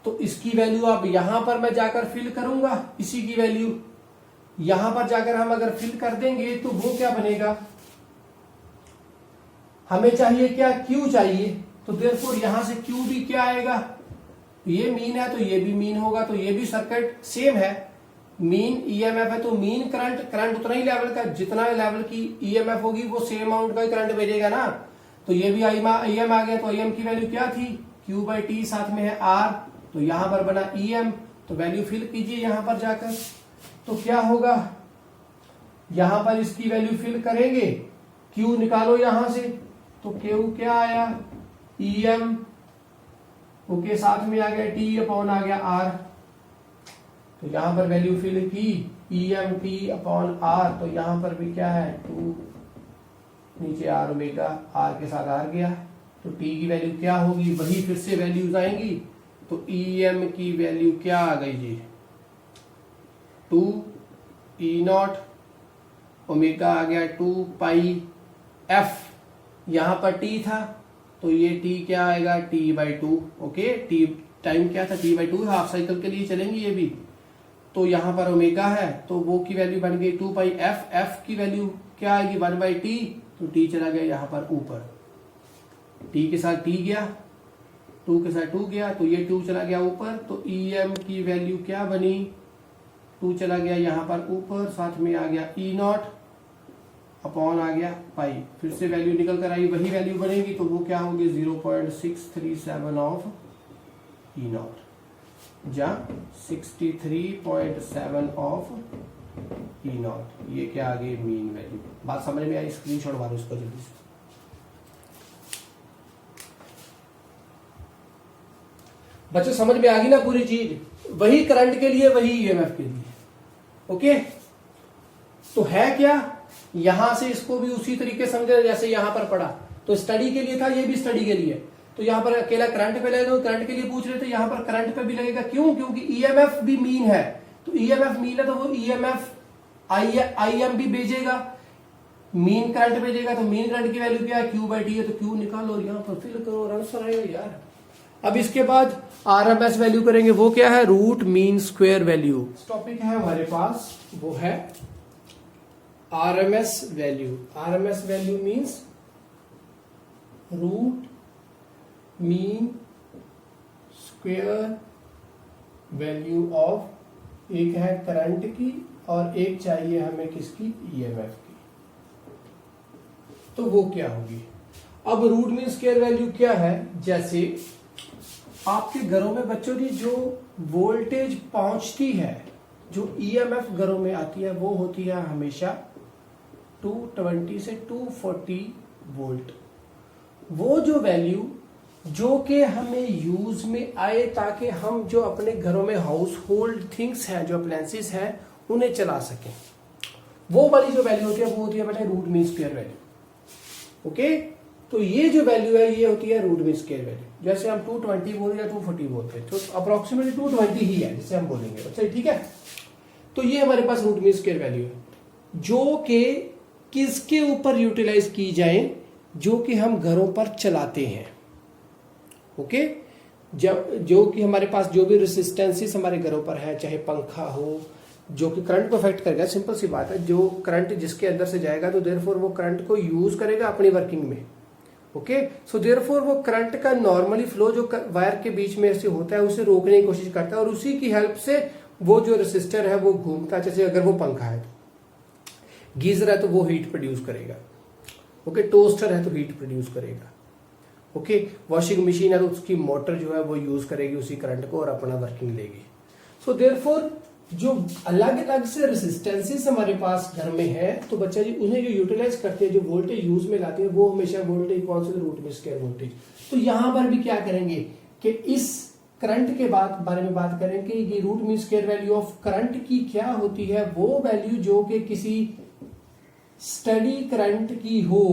तो इसकी वैल्यू अब यहां पर मैं जाकर फिल करूंगा, इसी की वैल्यू यहां पर जाकर हम अगर फिल कर देंगे तो वो क्या बनेगा, हमें चाहिए क्या, Q चाहिए। तो देयरफॉर यहां से Q भी क्या आएगा, ये मीन है तो ये भी मीन होगा, तो ये भी सर्किट सेम है। मीन ईएमएफ है तो मीन करंट उतना ही लेवल का, जितना लेवल की ईएमएफ होगी वो सेम अमाउंट का ही करंट भेजेगा ना। तो ये भी ईएम आ गया, तो ईएम की वैल्यू क्या थी, Q/T, साथ में है R। तो यहां पर बना ईएम, तो वैल्यू फिल कीजिए यहां पर जाकर। तो क्या होगा, यहां पर इसकी वैल्यू फिल करेंगे, Q निकालो यहां से, तो Q क्या आया, EM, ओके, साथ में आ गया T अपॉन आ गया R, तो यहां पर वैल्यू फिल की EM T अपॉन R, तो यहां पर भी क्या है 2, नीचे R ओमेगा, R के साथ R गया, तो T की वैल्यू क्या होगी, वही फिर से वैल्यूज आएंगी, तो EM की वैल्यू क्या आ गई जी, 2 E0, ओमेगा आ गया 2 पाई F, यहां पर T था तो ये T क्या आएगा, T/2, ओके, T टाइम क्या था, T/2, हाफ साइकिल के लिए चलेंगी ये भी, तो यहां पर ओमेगा है तो वो की वैल्यू बन गई 2 पाई F, F की वैल्यू क्या आएगी 1/T, तो T चला गया यहां पर ऊपर, T के साथ T गया, 2 के साथ 2 गया, तो ये 2 चला गया ऊपर, तो EM की वैल्यू क्या बनी, 2 चला गया यहां पर ऊपर, साथ में आ गया E0 अपॉन आ गया पाई, फिर से वैल्यू निकल कर आई, वही वैल्यू बनेगी, तो वो क्या होगी 0.637 ऑफ E0 या 63.7 ऑफ E0, ये क्या आ गई मीन वैल्यू। बात समझ में आई, स्क्रीनशॉट मारो इसको जल्दी से। बच्चों समझ में आ गई ना पूरी चीज, वही करंट के लिए वही ईएमएफ के लिए, ओके। तो है क्या, यहां से इसको भी उसी तरीके समझे जैसे यहां पर पढ़ा, तो स्टडी के लिए था, ये भी स्टडी के लिए, तो यहां पर अकेला करंट पे लगेगा, करंट के लिए पूछ रहे थे, यहां पर करंट पे भी लगेगा, क्यों, क्योंकि ईएमएफ भी मीन है, तो ईएमएफ मीन है तो वो ईएमएफ आईएम भी भेजेगा, मीन करंट भेजेगा, तो मीन करंट की वैल्यू क्या है, Q/T है, तो Q निकालो और यहां पर फिल करो और आंसर आएगा यार। अब इसके बाद आरएमएस वैल्यू करेंगे, वो क्या है, root mean square value, topic है हमारे पास, वो है RMS value. RMS value means root mean square value of, एक है करंट की और एक चाहिए हमें किसकी, ईएमएफ की, तो वो क्या होगी। अब रूट मीन स्क्वायर वैल्यू क्या है, जैसे आपके घरों में बच्चों की जो वोल्टेज पहुंचती है, जो ईएमएफ घरों में आती है, वो होती है हमेशा 220 से 240 वोल्ट। वो जो वैल्यू जो कि हमें यूज में आए, ताकि हम जो अपने घरों में हाउस होल्ड थिंग्स हैं, जो अप्लायंसेस हैं, उन्हें चला सकें, वो वाली जो वैल्यू होती है वो होती है बेटा root mean square value, okay. तो ये जो वैल्यू है ये होती है रूट मीन स्क्वायर वैल्यू, जैसे हम 220 बोल रहे हैं 240 बोलते हैं, तो अप्रोक्सीमेटली 220 ही है जिससे हम बोलेंगे, अच्छा ठीक है। तो ये हमारे पास रूट मीन स्क्वायर वैल्यू है, जो कि किसके ऊपर यूटिलाइज की जाए, जो कि हम घरों पर चलाते हैं, ओके। जब जो कि हमारे पास जो भी रेसिस्टेंसेस हमारे घरों पर है, चाहे पंखा हो जो कि करंट को अफेक्ट करेगा, सिंपल सी बात है, जो करंट जिसके अंदर से जाएगा तो देयरफॉर वो करंट को यूज करेगा अपनी वर्किंग में, ओके। सो देयरफॉर वो करंट का नॉर्मली फ्लो जो वायर के बीच में से होता है उसे रोकने की कोशिश करता है, और उसी की हेल्प से वो जो रेसिस्टर है वो घूमता है। जैसे अगर वो पंखा है, तो गीजर है तो वो हीट प्रोड्यूस करेगा, ओके, टोस्टर है तो हीट प्रोड्यूस करेगा, ओके, वॉशिंग मशीन है तो उसकी मोटर जो है वो यूज करेगी उसी करंट को और अपना वर्किंग लेगी। सो देयरफॉर जो अलग अलग से रेसिस्टेंसेस हमारे पास घर में है, तो बच्चा जी उन्हें जो यूटिलाइज करते हैं, जो वोल्टेज यूज में लाते हैं, वो हमेशा वोल्टेज कौन से, रूट मीन स्क्वायर वोल्टेज। तो यहां पर भी क्या करेंगे कि इस करंट के बारे में बात करेंगे कि root mean square value of current की क्या होती है, वो वैल्यू जो कि किसी स्टडी करंट की हो,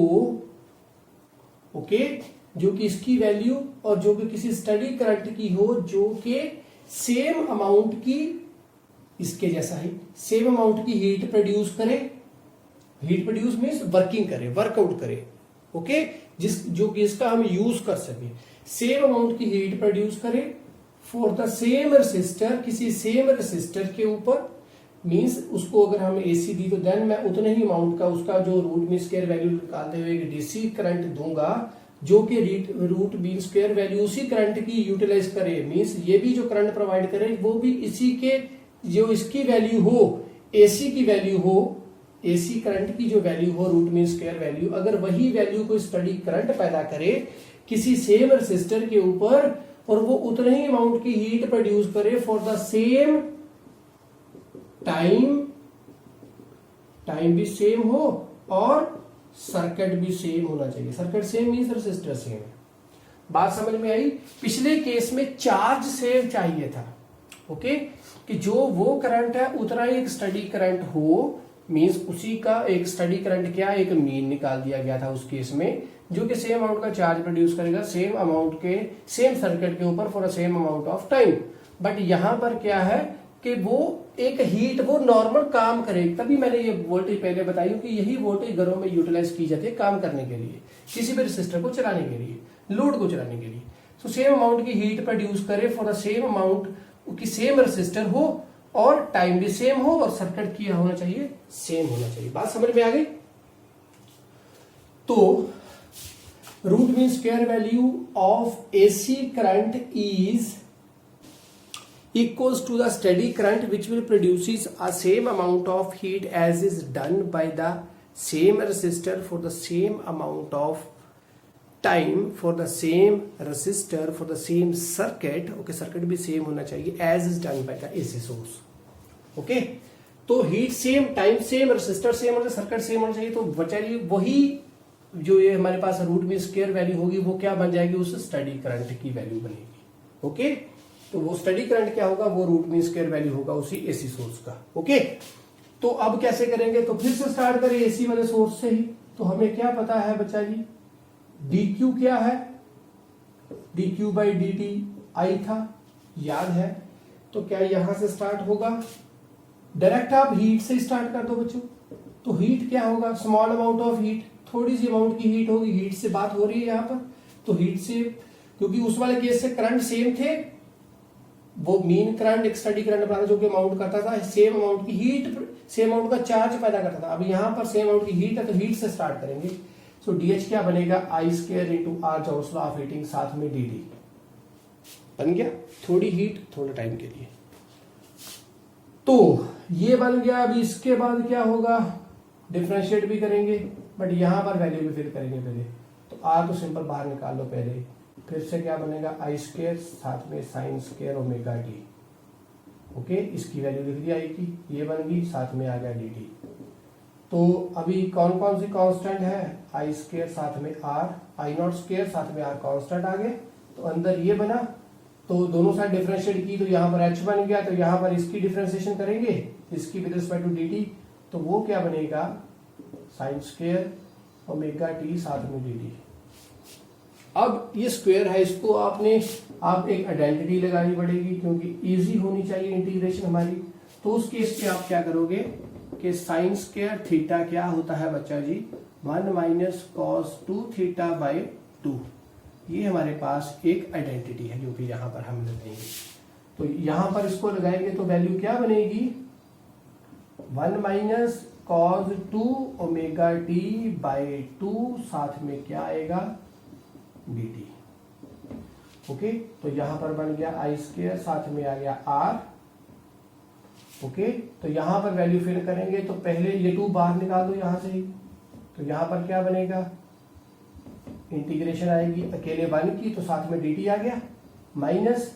ओके, जो कि इसकी वैल्यू और जो कि किसी स्टडी करंट की हो, जो कि सेम अमाउंट की, इसके जैसा ही सेम अमाउंट की हीट प्रोड्यूस करे, हीट प्रोड्यूस मीन्स वर्किंग करे, वर्कआउट करे, ओके, जो कि इसका हम यूज कर सके, सेम अमाउंट की हीट प्रोड्यूस करे फॉर द सेम रेसिस्टर, किसी सेम रेसिस्टर के ऊपर, मीन्स उसको अगर हम एसी दी तो देन मैं उतने ही अमाउंट का उसका जो रूट मीन स्क्वायर वैल्यू निकालते हुए डीसी करंट दूंगा, जो कि रूट मीन स्क्वायर वैल्यू उसी करंट की यूटिलाइज करे, मीन्स ये भी जो करंट प्रोवाइड करे वो भी इसी के, जो इसकी वैल्यू हो, एसी की वैल्यू हो, एसी करंट की जो वैल्यू हो रूट मीन स्क्वायर वैल्यू, अगर वही वैल्यू को स्टडी करंट पैदा करे किसी सेम रेसिस्टर के ऊपर, और वो उतने ही अमाउंट की हीट प्रोड्यूस करे फॉर द सेम टाइम भी सेम हो और सर्किट भी सेम होना चाहिए। Circuit same means resistor same है। बात समझ में आई? पिछले केस में चार्ज सेम चाहिए था, ओके, कि जो वो करंट है उतना ही एक स्टडी करंट हो, मीन्स उसी का एक स्टडी करंट क्या, एक मीन निकाल दिया गया था उस केस में, जो कि सेम अमाउंट का चार्ज प्रोड्यूस करेगा सेम अमाउंट के सेम सर्किट के ऊपर for a same amount of time. But यहां पर क्या है कि वो एक हीट, वो नॉर्मल काम करे। तभी मैंने ये वोल्टेज पहले बताई कि यही वोल्टेज घरों में यूटिलाइज की जाती है काम करने के लिए, किसी भी रेसिस्टर को चलाने के लिए, लोड को चलाने के लिए। तो सेम अमाउंट की हीट प्रोड्यूस करे फॉर द सेम अमाउंट की सेम रेसिस्टर हो और टाइम भी सेम हो और सर्किट क्या होना चाहिए, सेम होना चाहिए। बात समझ में आ गई? तो root mean square value of AC current is equals to the steady current which will produces a same amount of heat as is done by the same resistor for the same amount of time for the same resistor for the same circuit। okay, circuit भी same होना चाहिए as is done by the AC source। okay, तो heat same, time same, resistor same और circuit same होना चाहिए। तो बचाइए वही जो ये हमारे पास रूट में स्क्वायर वैल्यू होगी वो क्या बन जाएगी, उस स्टडी करंट की वैल्यू बनेगी। ओके, तो वो स्टडी करंट क्या होगा, वो रूट मीन स्क्वायर वैल्यू होगा उसी एसी सोर्स का। ओके, तो अब कैसे करेंगे, तो फिर से स्टार्ट करें एसी वाले सोर्स से ही। तो हमें क्या पता है बच्चा जी, dq क्या है, dq बाई dt आई था, याद है। तो क्या यहां से स्टार्ट होगा, डायरेक्ट आप हीट से स्टार्ट कर दो बच्चों। तो हीट क्या होगा, स्मॉल अमाउंट ऑफ हीट, थोड़ी सी अमाउंट की हीट होगी, हीट से बात हो रही है यहां पर। तो हीट से, क्योंकि उस वाले केस से करंट सेम थे, वो मीन करंट एक स्टडी करंट बनाता जो कि अमाउंट करता था सेम अमाउंट की हीट, सेम अमाउंट का चार्ज पैदा करता था। अब यहां पर सेम अमाउंट की हीट है तो हीट से स्टार्ट करेंगे। सो डीएच क्या बनेगा, I square into R Joule's law of heating, साथ में डी बन गया, थोड़ी हीट थोड़ा टाइम के लिए। तो ये बन गया। अभी इसके बाद क्या होगा, डिफरेंशिएट भी करेंगे बट यहां पर वैल्यू भी फिर करेंगे पहले। तो आर तो सिंपल बाहर निकाल लो पहले, फिर से क्या बनेगा, आई स्क्वायर साथ में sine square omega T. Okay, इसकी वैल्यू लिख दी आई की, ये बन गई, साथ में आ गया डी टी। तो अभी कौन कौन सी कांस्टेंट है, आई स्क्वायर साथ में आर, आई नॉट स्क्वायर साथ में आर कांस्टेंट आ गए। तो अंदर ये बना, तो दोनों साइड डिफरेंशिएट की तो यहाँ पर एच बन गया। तो यहाँ पर इसकी डिफरेंशिएशन करेंगे, इसकी with respect to d t, तो वो क्या बनेगा, साइन स्क्वायर ओमेगा टी साथ में डी टी। अब ये स्क्वायर है, इसको आप एक आइडेंटिटी लगानी पड़ेगी क्योंकि इजी होनी चाहिए इंटीग्रेशन हमारी। तो उस केस पे आप क्या करोगे कि साइन स्क्वायर थीटा क्या होता है बच्चा जी, 1 माइनस कॉस 2 थीटा बाई 2। ये हमारे पास एक आइडेंटिटी है जो कि यहां पर हम लगाएंगे। तो यहां पर इसको लगाएंगे तो वैल्यू क्या बनेगी, 1 minus cos 2 omega T by 2, साथ में क्या आएगा, dt। ओके, तो यहां पर बन गया आई स्क्वायर, साथ में आ गया आर। ओके, तो यहां पर वैल्यू फिल करेंगे तो पहले ये 2 बाहर निकाल दो यहां से ही। तो यहां पर क्या बनेगा, इंटीग्रेशन आएगी अकेले 1 की, तो साथ में dt आ गया, माइनस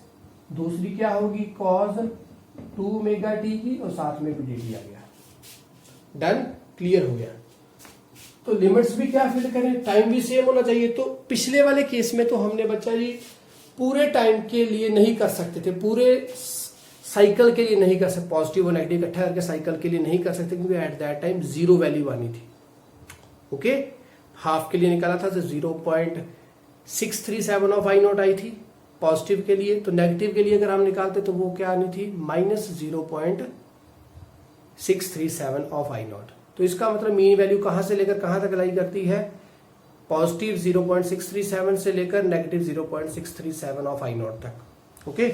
दूसरी क्या होगी कॉस 2 ओमेगा टी की और साथ में भी dt आ गया। डन, क्लियर हो गया। तो लिमिट्स भी क्या फिल करें, टाइम भी सेम होना चाहिए। तो पिछले वाले केस में तो हमने बच्चा जी पूरे टाइम के लिए नहीं कर सकते थे, पूरे साइकिल के लिए नहीं कर सकते, पॉजिटिव और नेगेटिव इकट्ठा करके साइकिल के लिए नहीं कर सकते क्योंकि एट दैट टाइम 0 वैल्यू आनी थी। ओके, हाफ के लिए निकाला था तो 0.637 ऑफ आई नॉट आई थी पॉजिटिव के लिए। तो नेगेटिव के लिए अगर हम निकालते तो वो क्या आनी थी, माइनस 0.637 ऑफ आई नॉट। तो इसका मतलब मीन वैल्यू कहां से लेकर कहां तक लाई करती है, पॉजिटिव 0.637 से लेकर नेगेटिव 0.637 ऑफ आई नॉट तक। ओके,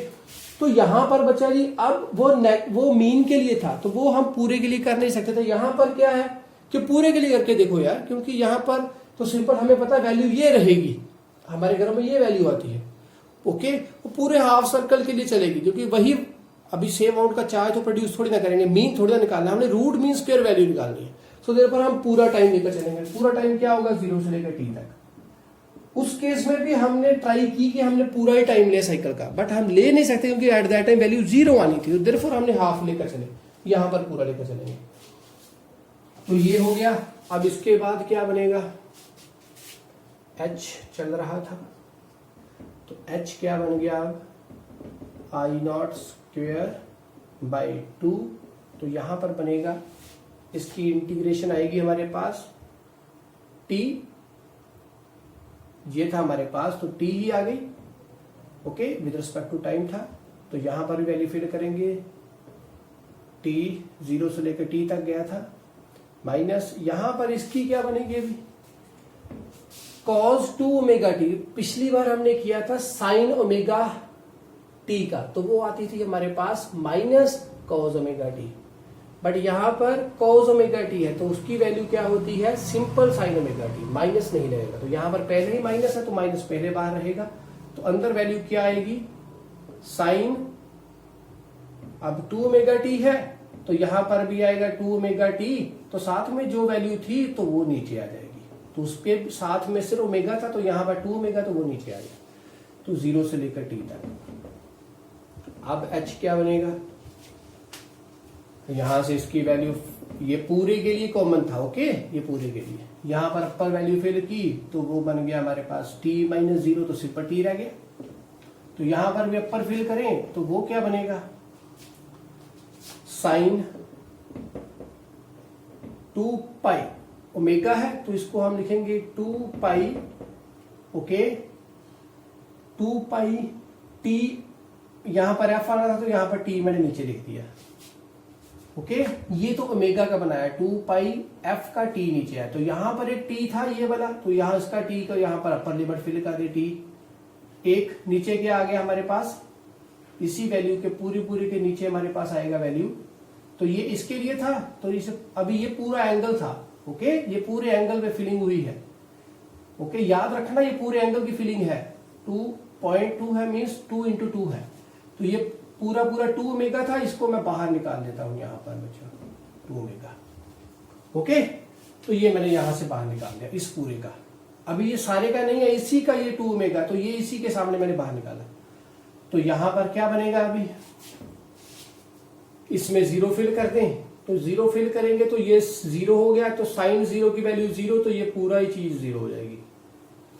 तो यहां पर बच्चा जी अब वो मीन के लिए था तो वो हम पूरे के लिए कर नहीं सकते थे। यहां पर क्या है कि पूरे के लिए करके देखो यार, क्योंकि यहां पर तो सिंपल हमें पता है वैल्यू ये रहेगी, हमारे घरों में ये वैल्यू आती है। ओके, वो पूरे हाफ सर्कल के लिए चलेगी क्योंकि वही अभी सेम अमाउंट का चार्ज तो प्रोड्यूस थोड़ी ना करेंगे, मीन थोड़ी ना निकालना, हमने रूट मीन स्क्वायर वैल्यू निकालनी है। सो देयरफॉर हम पूरा टाइम लेकर चलेंगे। पूरा टाइम क्या होगा, 0 से लेकर t तक। उस केस में भी हमने ट्राई की कि हमने पूरा ही टाइम लिया साइकिल का, बट हम ले नहीं सकते क्योंकि एट दैट टाइम वैल्यू 0 आनी थी, देयरफॉर हमने हाफ लेकर चले। यहां पर पूरा लेकर चलेंगे। तो ये हो गया। अब इसके बाद क्या बनेगा, h चल रहा था तो h क्या बन गया, अब I0 स्क्वेयर बाई 2। तो यहां पर बनेगा, इसकी इंटीग्रेशन आएगी हमारे पास t, ये था हमारे पास तो t ही आ गई, okay, with respect to time था। तो यहां पर भी वैल्यू फिल करेंगे, t 0 से लेकर t तक गया था, माइनस यहां पर इसकी क्या बनेगी अभी, cos 2 ओमेगा टी। पिछली बार हमने किया था sin ओमेगा टी का, तो वो आती थी हमारे पास minus cos omega T, but यहां पर cos ओमेगा टी है तो उसकी वैल्यू क्या होती है, simple sin omega T, minus नहीं रहेगा। तो यहां पर पहले ही माइनस है तो माइनस पहले बाहर रहेगा, तो अंदर वैल्यू क्या आएगी, sin, अब 2 ओमेगा टी है तो यहां पर भी आएगा 2 ओमेगा टी, तो साथ में जो वैल्यू थी तो वो नीचे आ जाएगी, तो उसके साथ में सिर्फ ओमेगा था तो यहां पर 2 ओमेगा तो वो नीचे आ गया, तो 0 से लेकर टी तक। अब h क्या बनेगा, यहां से इसकी वैल्यू, ये पूरे के लिए कॉमन था, ओके, ये पूरे के लिए, यहां पर अपर वैल्यू फिल की तो वो बन गया हमारे पास t माइनस 0, तो सिर्फ पर t रह गया। तो यहां पर भी अपर फिल करें तो वो क्या बनेगा, साइन 2 पाई, ओमेगा है तो इसको हम लिखेंगे 2 पाई, ओके, 2 पाई टी, यहां पर एफ आना था तो यहां पर टी मैंने नीचे लिख दिया, ओके। ये तो ओमेगा का बनाया, 2 पाई एफ का टी नीचे है, तो यहां पर एक टी था ये वाला, तो यहां इसका टी का यहां पर अपर लिमिट फिल कर दे, टी एक, नीचे क्या आ गया हमारे पास, इसी वैल्यू के पूरी के नीचे हमारे पास आएगा वैल्यू, तो ये इसके लिए था, तो इसे अभी ये पूरा एंगल था, ओके, ये पूरे एंगल पे फिलिंग हुई है, ओके, याद रखना ये पूरे एंगल की फिलिंग है, 2.2 है, मीन्स 2 into 2 है, तो ये पूरा 2 ओमेगा था, इसको मैं बाहर निकाल देता हूं यहां पर बच्चों, 2 ओमेगा, ओके, तो ये मैंने यहां से बाहर निकाल दिया इस पूरे का। अभी ये सारे का नहीं है, इसी का ये 2 ओमेगा, तो ये इसी के सामने मैंने बाहर निकाला, तो यहां पर क्या बनेगा, अभी इसमें 0 फिल कर दें, तो 0 फिल करेंगे तो ये 0 हो गया, तो साइन 0 की वैल्यू 0, तो ये पूरा ही चीज 0 हो जाएगी,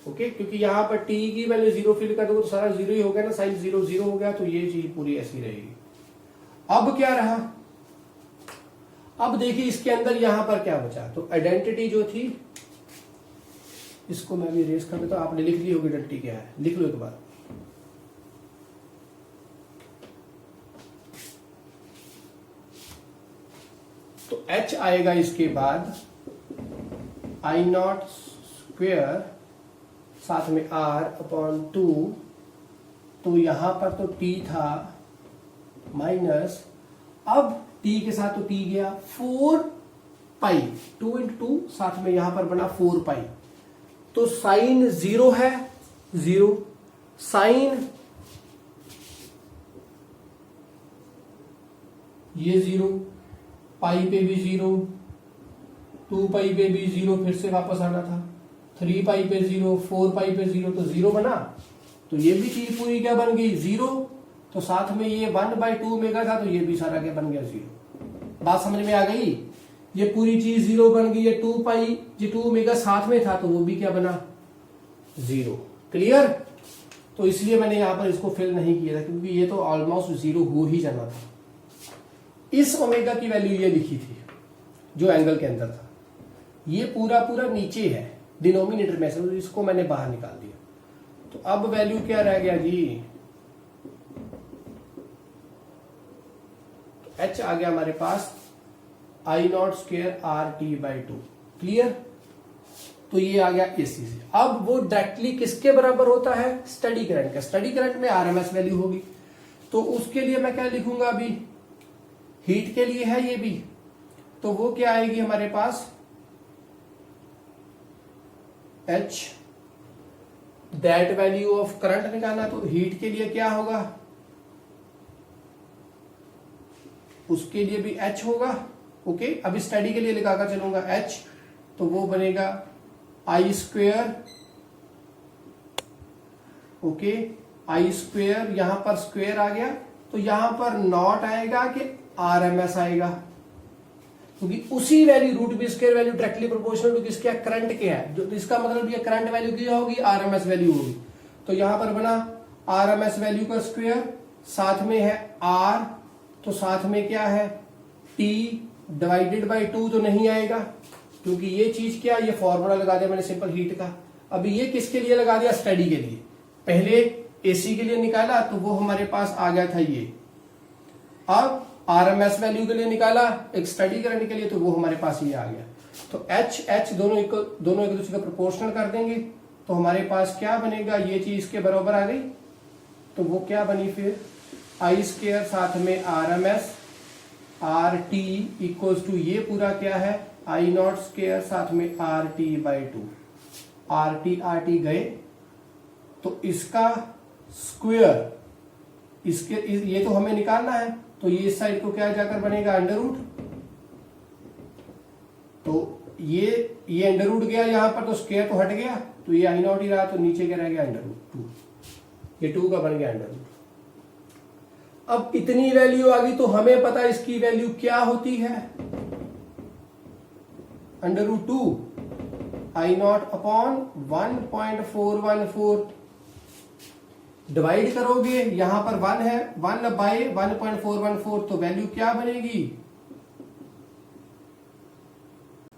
ओके, क्योंकि यहां पर t की वैल्यू 0 फिल कर दो तो सारा 0 ही हो गया ना, साइन 0 0 हो गया, तो ये चीज पूरी ऐसी रहेगी। अब क्या रहा, अब देखिए इसके अंदर यहां पर क्या बचा, तो आइडेंटिटी जो थी, इसको मैं भी रेस कर देता हूं, आपने लिख ली होगी आइडेंटिटी क्या है, लिख लो एक बार, तो h आएगा इसके बाद I0 स्क्वेयर साथ में r अपॉन 2, तो यहां पर तो t था माइनस, अब t के साथ तो t गया 4 पाई, 2 into 2 साथ में यहां पर बना 4 पाई, तो साइन 0 है 0, साइन ये 0, पाई पे भी 0, 2 पाई पे भी 0, फिर से वापस आना था, 3 पाई पे 0, 4 पाई पे 0, तो 0 बना, तो ये भी चीज पूरी क्या बन गई 0, तो साथ में ये 1/2 ओमेगा था, तो ये भी सारा क्या बन गया 0। बात समझ में आ गई, ये पूरी चीज 0 बन गई, ये 2 पाई जो 2 ओमेगा साथ में था तो वो भी क्या बना 0, क्लियर। तो इसलिए मैंने यहां पर इसको फिल नहीं किया था, क्योंकि ये तो ऑलमोस्ट 0 हो ही जाना था। इस ओमेगा की वैल्यू ये लिखी थी जो एंगल के अंदर था, ये पूरा नीचे है डिनोमिनेटर में से, तो इसको मैंने बाहर निकाल दिया, तो अब वैल्यू क्या रह गया जी, तो h आ गया हमारे पास I0 स्क्वेयर RT/2, क्लियर। तो ये आ गया एसी से। अब वो डायरेक्टली किसके बराबर होता है, स्टडी करंट का। स्टडी करंट में आरएमएस वैल्यू होगी, तो उसके लिए मैं क्या लिखूंगा, अभी हीट के लिए है ये भी, तो वो क्या आएगी हमारे पास h, that value of current निकालना, तो हीट के लिए क्या होगा, उसके लिए भी h होगा, ओके। अभी स्टडी के लिए लिखाकर चलूंगा h, तो वो बनेगा I square, okay, I square, यहां पर स्क्वेयर आ गया, तो यहां पर नॉट आएगा कि RMS आएगा, क्योंकि उसी value root B square value directly proportional to किसके करंट के है, जो इसका मतलब ये करंट वैल्यू क्या होगी, RMS वैल्यू होगी। तो यहां पर बना RMS वैल्यू का स्क्वायर, साथ में है R, तो साथ में क्या है T डिवाइडेड बाई 2 तो नहीं आएगा, क्योंकि ये चीज क्या, ये फॉर्मूला लगा दिया मैंने सिंपल हीट का। अभी ये किसके लिए लगा दिया, स्टडी के लिए। पहले AC के लिए निकाला तो वो हमारे पास आ गया था ये, अब RMS वैल्यू के लिए निकाला एक स्टडी करंट के लिए, तो वो हमारे पास ये आ गया। तो H दोनों एक दूसरे का प्रोपोर्शनल कर देंगे, तो हमारे पास क्या बनेगा, ये चीज के बराबर आ गई। तो वो क्या बनी फिर, I स्क्वायर साथ में RMS RT इक्वल्स टू ये पूरा क्या है I नॉट स्क्वायर साथ में RT बाई 2। RT गए, तो इसका स्क्वायर इसके ये तो हमें निकालना है, तो ये इस साइड को क्या जाकर बनेगा अंडर रूट। तो ये अंडर रूट गया यहां पर, तो स्क्वायर तो हट गया, तो ये I नॉट ही रहा, तो नीचे क्या रह गया अंडर रूट 2, ये 2 का बन गया अंडर रूट। अब इतनी वैल्यू आ गई, तो हमें पता है इसकी वैल्यू क्या होती है, under root 2 I naught upon 1.414 divide करोगे, यहां पर 1 है, 1 बाय 1.414, तो वैल्यू क्या बनेगी,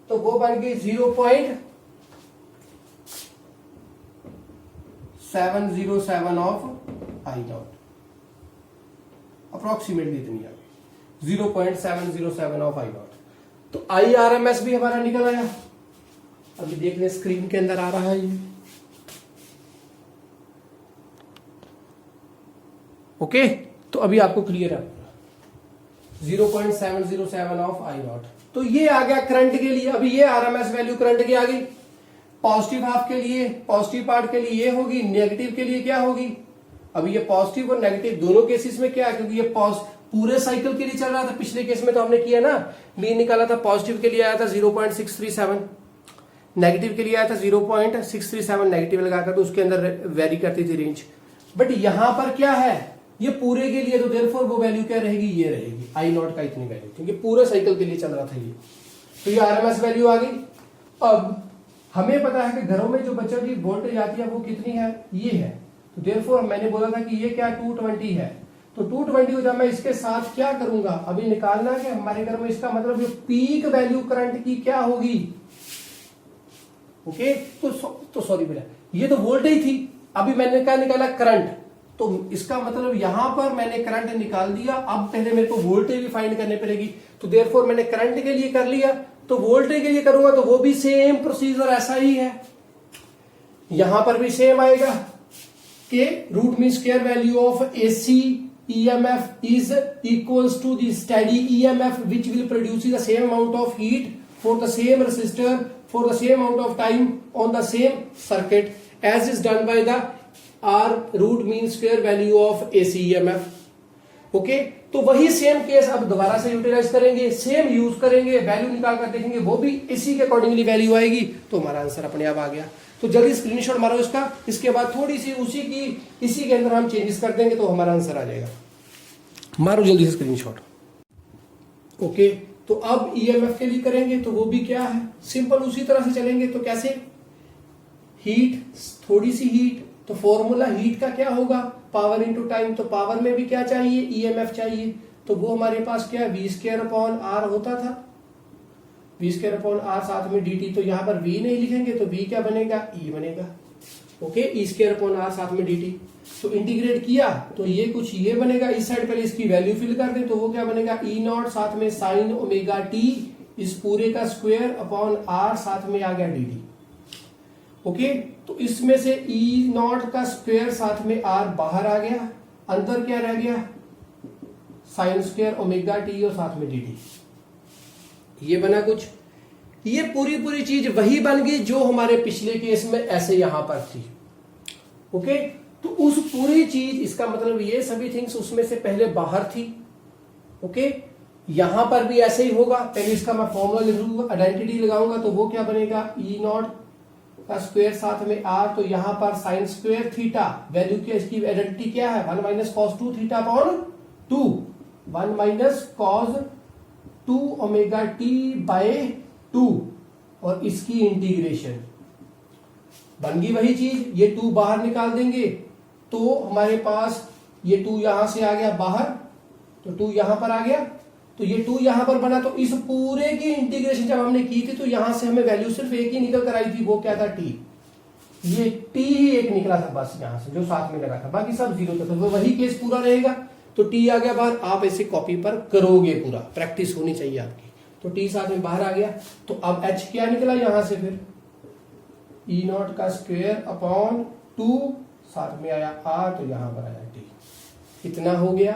तो वो बन गई 0.707 ऑफ I नॉट, अप्रोक्सीमेटली इतनी आ गई 0.707 ऑफ I नॉट। तो IRMS भी हमारा निकल आया। अभी देख लें स्क्रीन के अंदर आ रहा है ये, ओके। तो अभी आपको क्लियर है 0.707 ऑफ I नॉट। तो ये आ गया करंट के लिए। अभी ये RMS वैल्यू करंट की आ गई। पॉजिटिव हाफ के लिए, पॉजिटिव पार्ट के लिए ये होगी, नेगेटिव के लिए क्या होगी। अभी ये पॉजिटिव और नेगेटिव दोनों केसेस में क्या है, क्योंकि ये पूरे साइकिल के लिए चल रहा था। पिछले केस में तो हमने किया ना, बी निकाला था, पॉजिटिव के लिए आया था 0.637, नेगेटिव के लिए आया था 0.637, नेगेटिव लगाकर तो उसके अंदर वेरी करती थी रेंज। बट यहां पर क्या है, ये पूरे के लिए, तो देयरफॉर वो वैल्यू क्या रहेगी, ये रहेगी I नॉट का इतनी वैल्यू, क्योंकि पूरे साइकिल के लिए चल रहा था ये। तो ये RMS वैल्यू आ गई। अब हमें पता है कि घरों में जो बच्चों की वोल्टेज आती है वो कितनी है, ये है। तो देयरफॉर मैंने बोला था कि ये क्या 220 है, तो 220 को जब मैं इसके साथ क्या करूंगा, अभी निकालना है कि हमारे घर में, इसका मतलब ये पीक वैल्यू करंट की क्या होगी, ओके। तो सॉरी बेटा, ये तो वोल्टेज थी, अभी मैंने क्या निकाला करंट, तो इसका मतलब यहां पर मैंने करंट निकाल दिया। अब पहले मेरे को वोल्टेज भी फाइंड करने पड़ेगी, तो देयरफॉर मैंने करंट के लिए कर लिया, तो वोल्टेज के लिए करूंगा तो वो भी सेम प्रोसीजर ऐसा ही है। यहां पर भी सेम आएगा कि root mean square value of AC EMF is equals to the steady EMF which will produce the same amount of heat for the same resistor for the same amount of time on the same circuit as is done by the R root mean square value of AC EMF। Okay, तो वही सेम केस अब दोबारा से यूटिलाइज करेंगे, सेम यूज करेंगे, वैल्यू निकाल कर देखेंगे, वो भी इसी के अकॉर्डिंगली वैल्यू आएगी, तो हमारा आंसर अपने आप आ गया। तो जल्दी स्क्रीनशॉट मारो इसका, इसके बाद थोड़ी सी इसी के अंदर हम चेंजेस कर देंगे तो हमारा आंसर आ जाएगा। मारो जल्दी से स्क्रीनशॉट। ओके, तो अब EMF के लिए करेंगे तो वो भी क्या है, सिंपल उसी तरह से चलेंगे। तो कैसे, हीट, थोड़ी सी हीट, तो फॉर्मूला हीट का क्या होगा, पावर इनटू टाइम। तो पावर में भी क्या चाहिए, EMF चाहिए, तो वो हमारे पास क्या है, V²/R होता था, V²/R साथ में dt। तो यहां पर V नहीं लिखेंगे तो V क्या बनेगा, E बनेगा। ओके, E²/R साथ में dt। तो इंटीग्रेट किया तो ये कुछ ये बनेगा, इस साइड पहले इसकी वैल्यू फिल कर दे, तो वो क्या बनेगा, E0 साथ में sin ओमेगा t इस पूरे का स्क्वायर अपॉन R साथ में आ गया dt। ओके, तो इसमें से E0 का स्क्वायर साथ में R बाहर आ गया, अंदर क्या रह गया, साइन स्क्वायर ओमेगा t और साथ में dt। ये बना कुछ, ये पूरी चीज वही बन गई जो हमारे पिछले केस में ऐसे यहां पर थी। ओके, तो उस पूरी चीज, इसका मतलब ये सभी थिंग्स उसमें से पहले बाहर थी। ओके, यहां पर भी ऐसे ही होगा। पहले इसका मैं फॉर्मूला लिखूंगा, आइडेंटिटी लगाऊंगा, तो वो क्या बनेगा, E0 का स्क्वायर साथ में R। तो यहां पर साइन स्क्वायर थीटा वैल्यू क्या, इसकी आइडेंटिटी क्या है, 1 - cos 2 theta upon 2। 1 minus cos 2 omega t by 2 और इसकी इंटीग्रेशन बन गई वही चीज। ये 2 बाहर निकाल देंगे तो हमारे पास ये 2 यहां से आ गया बाहर, तो 2 यहां पर आ गया, तो ये 2 यहां पर बना। तो इस पूरे की इंटीग्रेशन जब हमने की थी तो यहां से हमें वैल्यू सिर्फ एक ही निकल कर आई थी, वो क्या था टी। ये टी ही एक निकला था बस यहां से जो साथ में लगा था, बाकी सब जीरो था। तो वही केस पूरा रहेगा। तो टी आ गया बाहर, आप इसे कॉपी पर करोगे, पूरा प्रैक्टिस होनी चाहिए आपकी। तो टी साथ में बाहर आ गया। तो अब एच क्या निकला यहां से, फिर ई नॉट का स्क्वायर अपॉन 2 साथ में आया आर, तो यहां पर आया टी। कितना हो गया।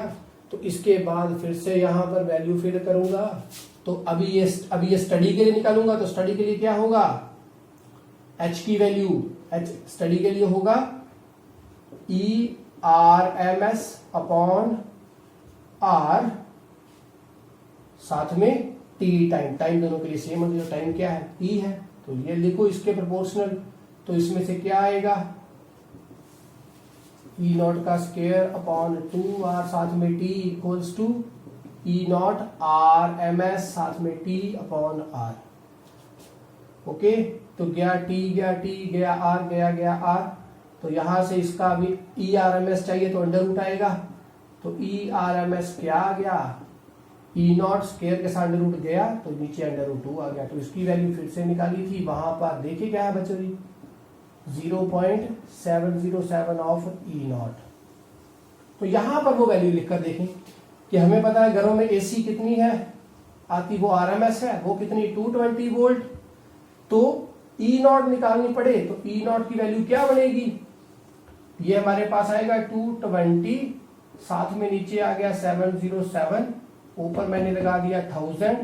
तो इसके बाद फिर से यहां पर वैल्यू फिल करूंगा। तो अभी ये स्टडी के लिए निकालूंगा। तो स्टडी के लिए क्या होगा, एच की वैल्यू, एच स्टडी के लिए होगा E R M S upon R साथ में टी टाइम। टाइम दोनों के लिए सेम है, जो टाइम क्या है टी है, तो ये लिखो इसके प्रोपोर्शनल। तो इसमें से क्या आएगा, ई नॉट का स्क्वायर अपॉन 2 आर साथ में T equals to E naught R M S साथ में टी अपॉन आर। ओके, तो गया टी गया आर गया आर। तो यहां से इसका अभी ई आर एम एस चाहिए तो अंडर रूट आएगा। तो ई आर एम एस क्या आ गया, ई नॉट स्क्वायर के साथ अंडर रूट गया तो नीचे अंडर रूट 2 आ गया। तो इसकी वैल्यू फिर से निकाली थी, वहां पर देखिए क्या है बच्चों जी, 0.707 ऑफ ई नॉट। तो यहां पर वो वैल्यू लिखकर देखें कि हमें पता है घरों में एसी कितनी है आती, वो आरएमएस है, वो कितनी 220 वोल्ट। तो ई नॉट निकालनी पड़े तो ई नॉट की वैल्यू क्या बनेगी, ये हमारे पास आएगा 220 साथ में नीचे आ गया 707, ऊपर मैंने लगा दिया 1000,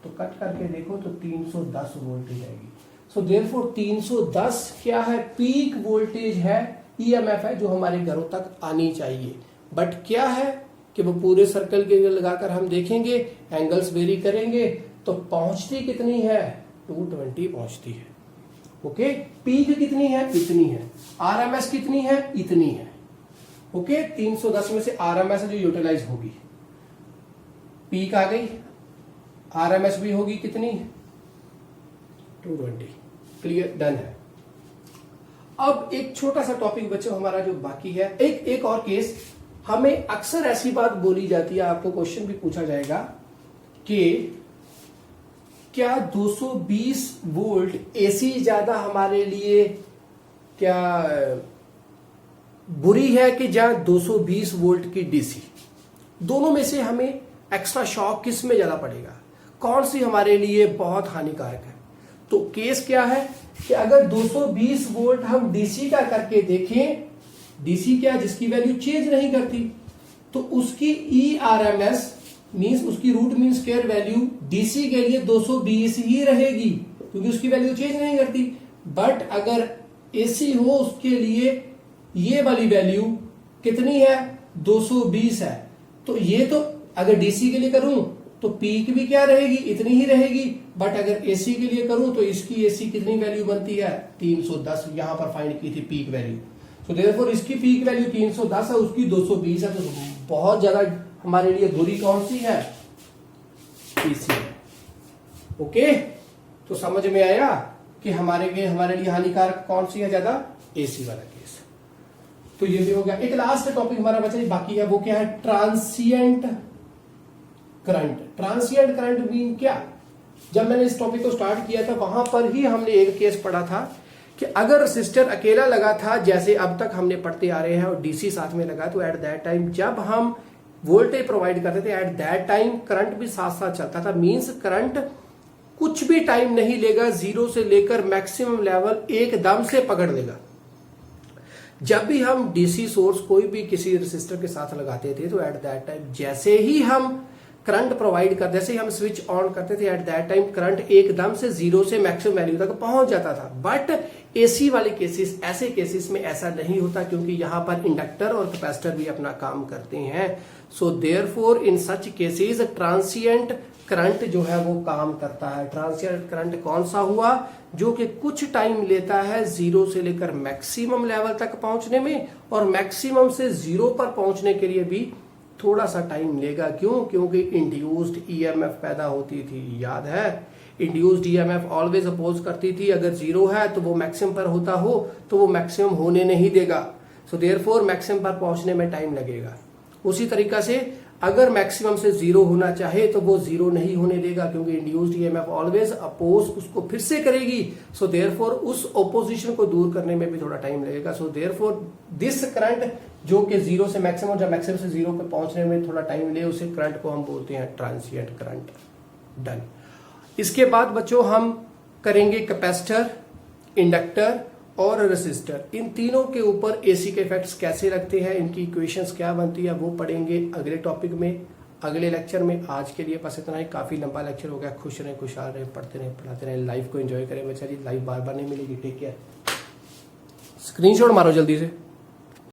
तो कट करके देखो तो 310 वोल्टेज आएगी। सो देयरफॉर 310 क्या है, पीक वोल्टेज है, ईएमएफ है जो हमारे घरों तक आनी चाहिए। बट क्या है कि वो पूरे सर्कल के लगाकर हम देखेंगे, एंगल्स वेरी करेंगे, तो पहुंचती कितनी है 220 पहुंचती है। ओके, पीक कितनी है, इतनी है। आरएमएस कितनी है, इतनी है। ओके, 310 में से आरएमएस जो यूटिलाइज होगी, पीक आ गई, आरएमएस भी होगी कितनी 220। क्लियर, डन है। अब एक छोटा सा टॉपिक बच्चों हमारा जो बाकी है, एक और केस। हमें अक्सर ऐसी बात बोली जाती है, आपको क्वेश्चन भी पूछा जाएगा कि क्या 220 वोल्ट एसी ज्यादा हमारे लिए क्या बुरी है कि जहां 220 वोल्ट की डीसी, दोनों में से हमें एक्स्ट्रा शॉक किस में ज्यादा पड़ेगा, कौन सी हमारे लिए बहुत हानिकारक है। तो केस क्या है कि अगर 220 वोल्ट हम डीसी का करके देखें, डीसी क्या जिसकी वैल्यू चेंज नहीं करती, तो उसकी E R M S means उसकी root mean square value DC के लिए 220 ही रहेगी क्योंकि उसकी वैल्यू चेंज नहीं करती। बट अगर एसी हो उसके लिए ये वाली वैल्यू कितनी है 220 है। तो ये तो अगर डीसी के लिए करूं तो पीक भी क्या रहेगी, इतनी ही रहेगी। बट अगर एसी के लिए करूं तो इसकी एसी कितनी वैल्यू बनती है 310, यहां पर फाइंड की थी पीक वैल्यू। सो देयरफॉर इसकी पीक वैल्यू 310 है, उसकी 220 है। तो बहुत ज्यादा हमारे लिए बुरी कौन सी है, एसी है। ओके, तो समझ में आया कि हमारे लिए हानिकारक कौन सी है ज्यादा, एसी वाला केस। तो ये भी हो गया। एक लास्ट टॉपिक हमारा बचा बाकी है, वो क्या है, transient current. Transient current mean क्या, जब मैंने इस टॉपिक को स्टार्ट किया था वहां पर ही हमने एक केस पढ़ा था कि अगर रेसिस्टर अकेला लगा था, जैसे अब तक हमने पढ़ते आ रहे हैं, और डीसी साथ में लगा, तो एट दैट टाइम जब हम वोल्टेज प्रोवाइड करते थे, एट दैट टाइम करंट भी साथ साथ चलता था। मींस करंट कुछ भी टाइम नहीं लेगा, जीरो से लेकर मैक्सिमम लेवल एकदम से पकड़ लेगा। जब भी हम डीसी सोर्स कोई भी किसी रेसिस्टर के साथ लगाते थे, तो एट दैट टाइम जैसे ही हम करंट प्रोवाइड करते, जैसे ही हम स्विच ऑन करते थे, एट दैट टाइम करंट एकदम से जीरो से मैक्सिमम वैल्यू तक पहुंच जाता था। बट एसी वाले केसेस, ऐसे केसेस में ऐसा नहीं होता क्योंकि यहां पर इंडक्टर और कैपेसिटर भी अपना काम करते हैं। So therefore in such cases transient current जो है वो काम करता है। ट्रांसिएंट करंट कौन सा हुआ, जो कि कुछ टाइम लेता है जीरो से लेकर मैक्सिमम लेवल तक पहुंचने में, और मैक्सिमम से जीरो पर पहुंचने के लिए भी थोड़ा सा टाइम लेगा। क्यों? क्योंकि इंड्यूस्ड ईएमएफ पैदा होती थी, याद है? इंड्यूस्ड ईएमएफ ऑलवेज अपोज करती थी, अगर जीरो है तो वो मैक्सिमम पर होता हो तो वो मैक्सिमम होने नहीं देगा। सो देयरफॉर मैक्सिमम पर पहुंचने में टाइम लगेगा। उसी तरीका से अगर मैक्सिमम से जीरो होना चाहे तो वो जीरो नहीं होने देगा, क्योंकि इंड्यूस्ड ईएमएफ ऑलवेज अपोज उसको फिर से करेगी। सो देयरफॉर उस ऑपोजिशन को दूर करने में भी थोड़ा टाइम लगेगा। सो देयरफॉर दिस करंट जो कि जीरो से मैक्सिमम, जब मैक्सिमम से जीरो पे पहुंचने में थोड़ा टाइम ले, उसे करंट को हम बोलते हैं ट्रांसिएंट करंट। डन। इसके बाद बच्चों हम करेंगे कैपेसिटर, इंडक्टर और रेसिस्टर। इन तीनों के ऊपर एसी के इफेक्ट्स कैसे लगते हैं, इनकी इक्वेशंस क्या बनती है, वो पढ़ेंगे अगले टॉपिक में, अगले लेक्चर में। आज के लिए बस इतना ही, काफी लंबा लेक्चर हो गया। खुश रहें, खुशहाल रहें, पढ़ते रहें, पढ़ाते रहें, लाइफ को एंजॉय करें। बच्चा जी लाइफ बार बार नहीं मिलेगी। Take care. स्क्रीनशॉट मारो जल्दी से।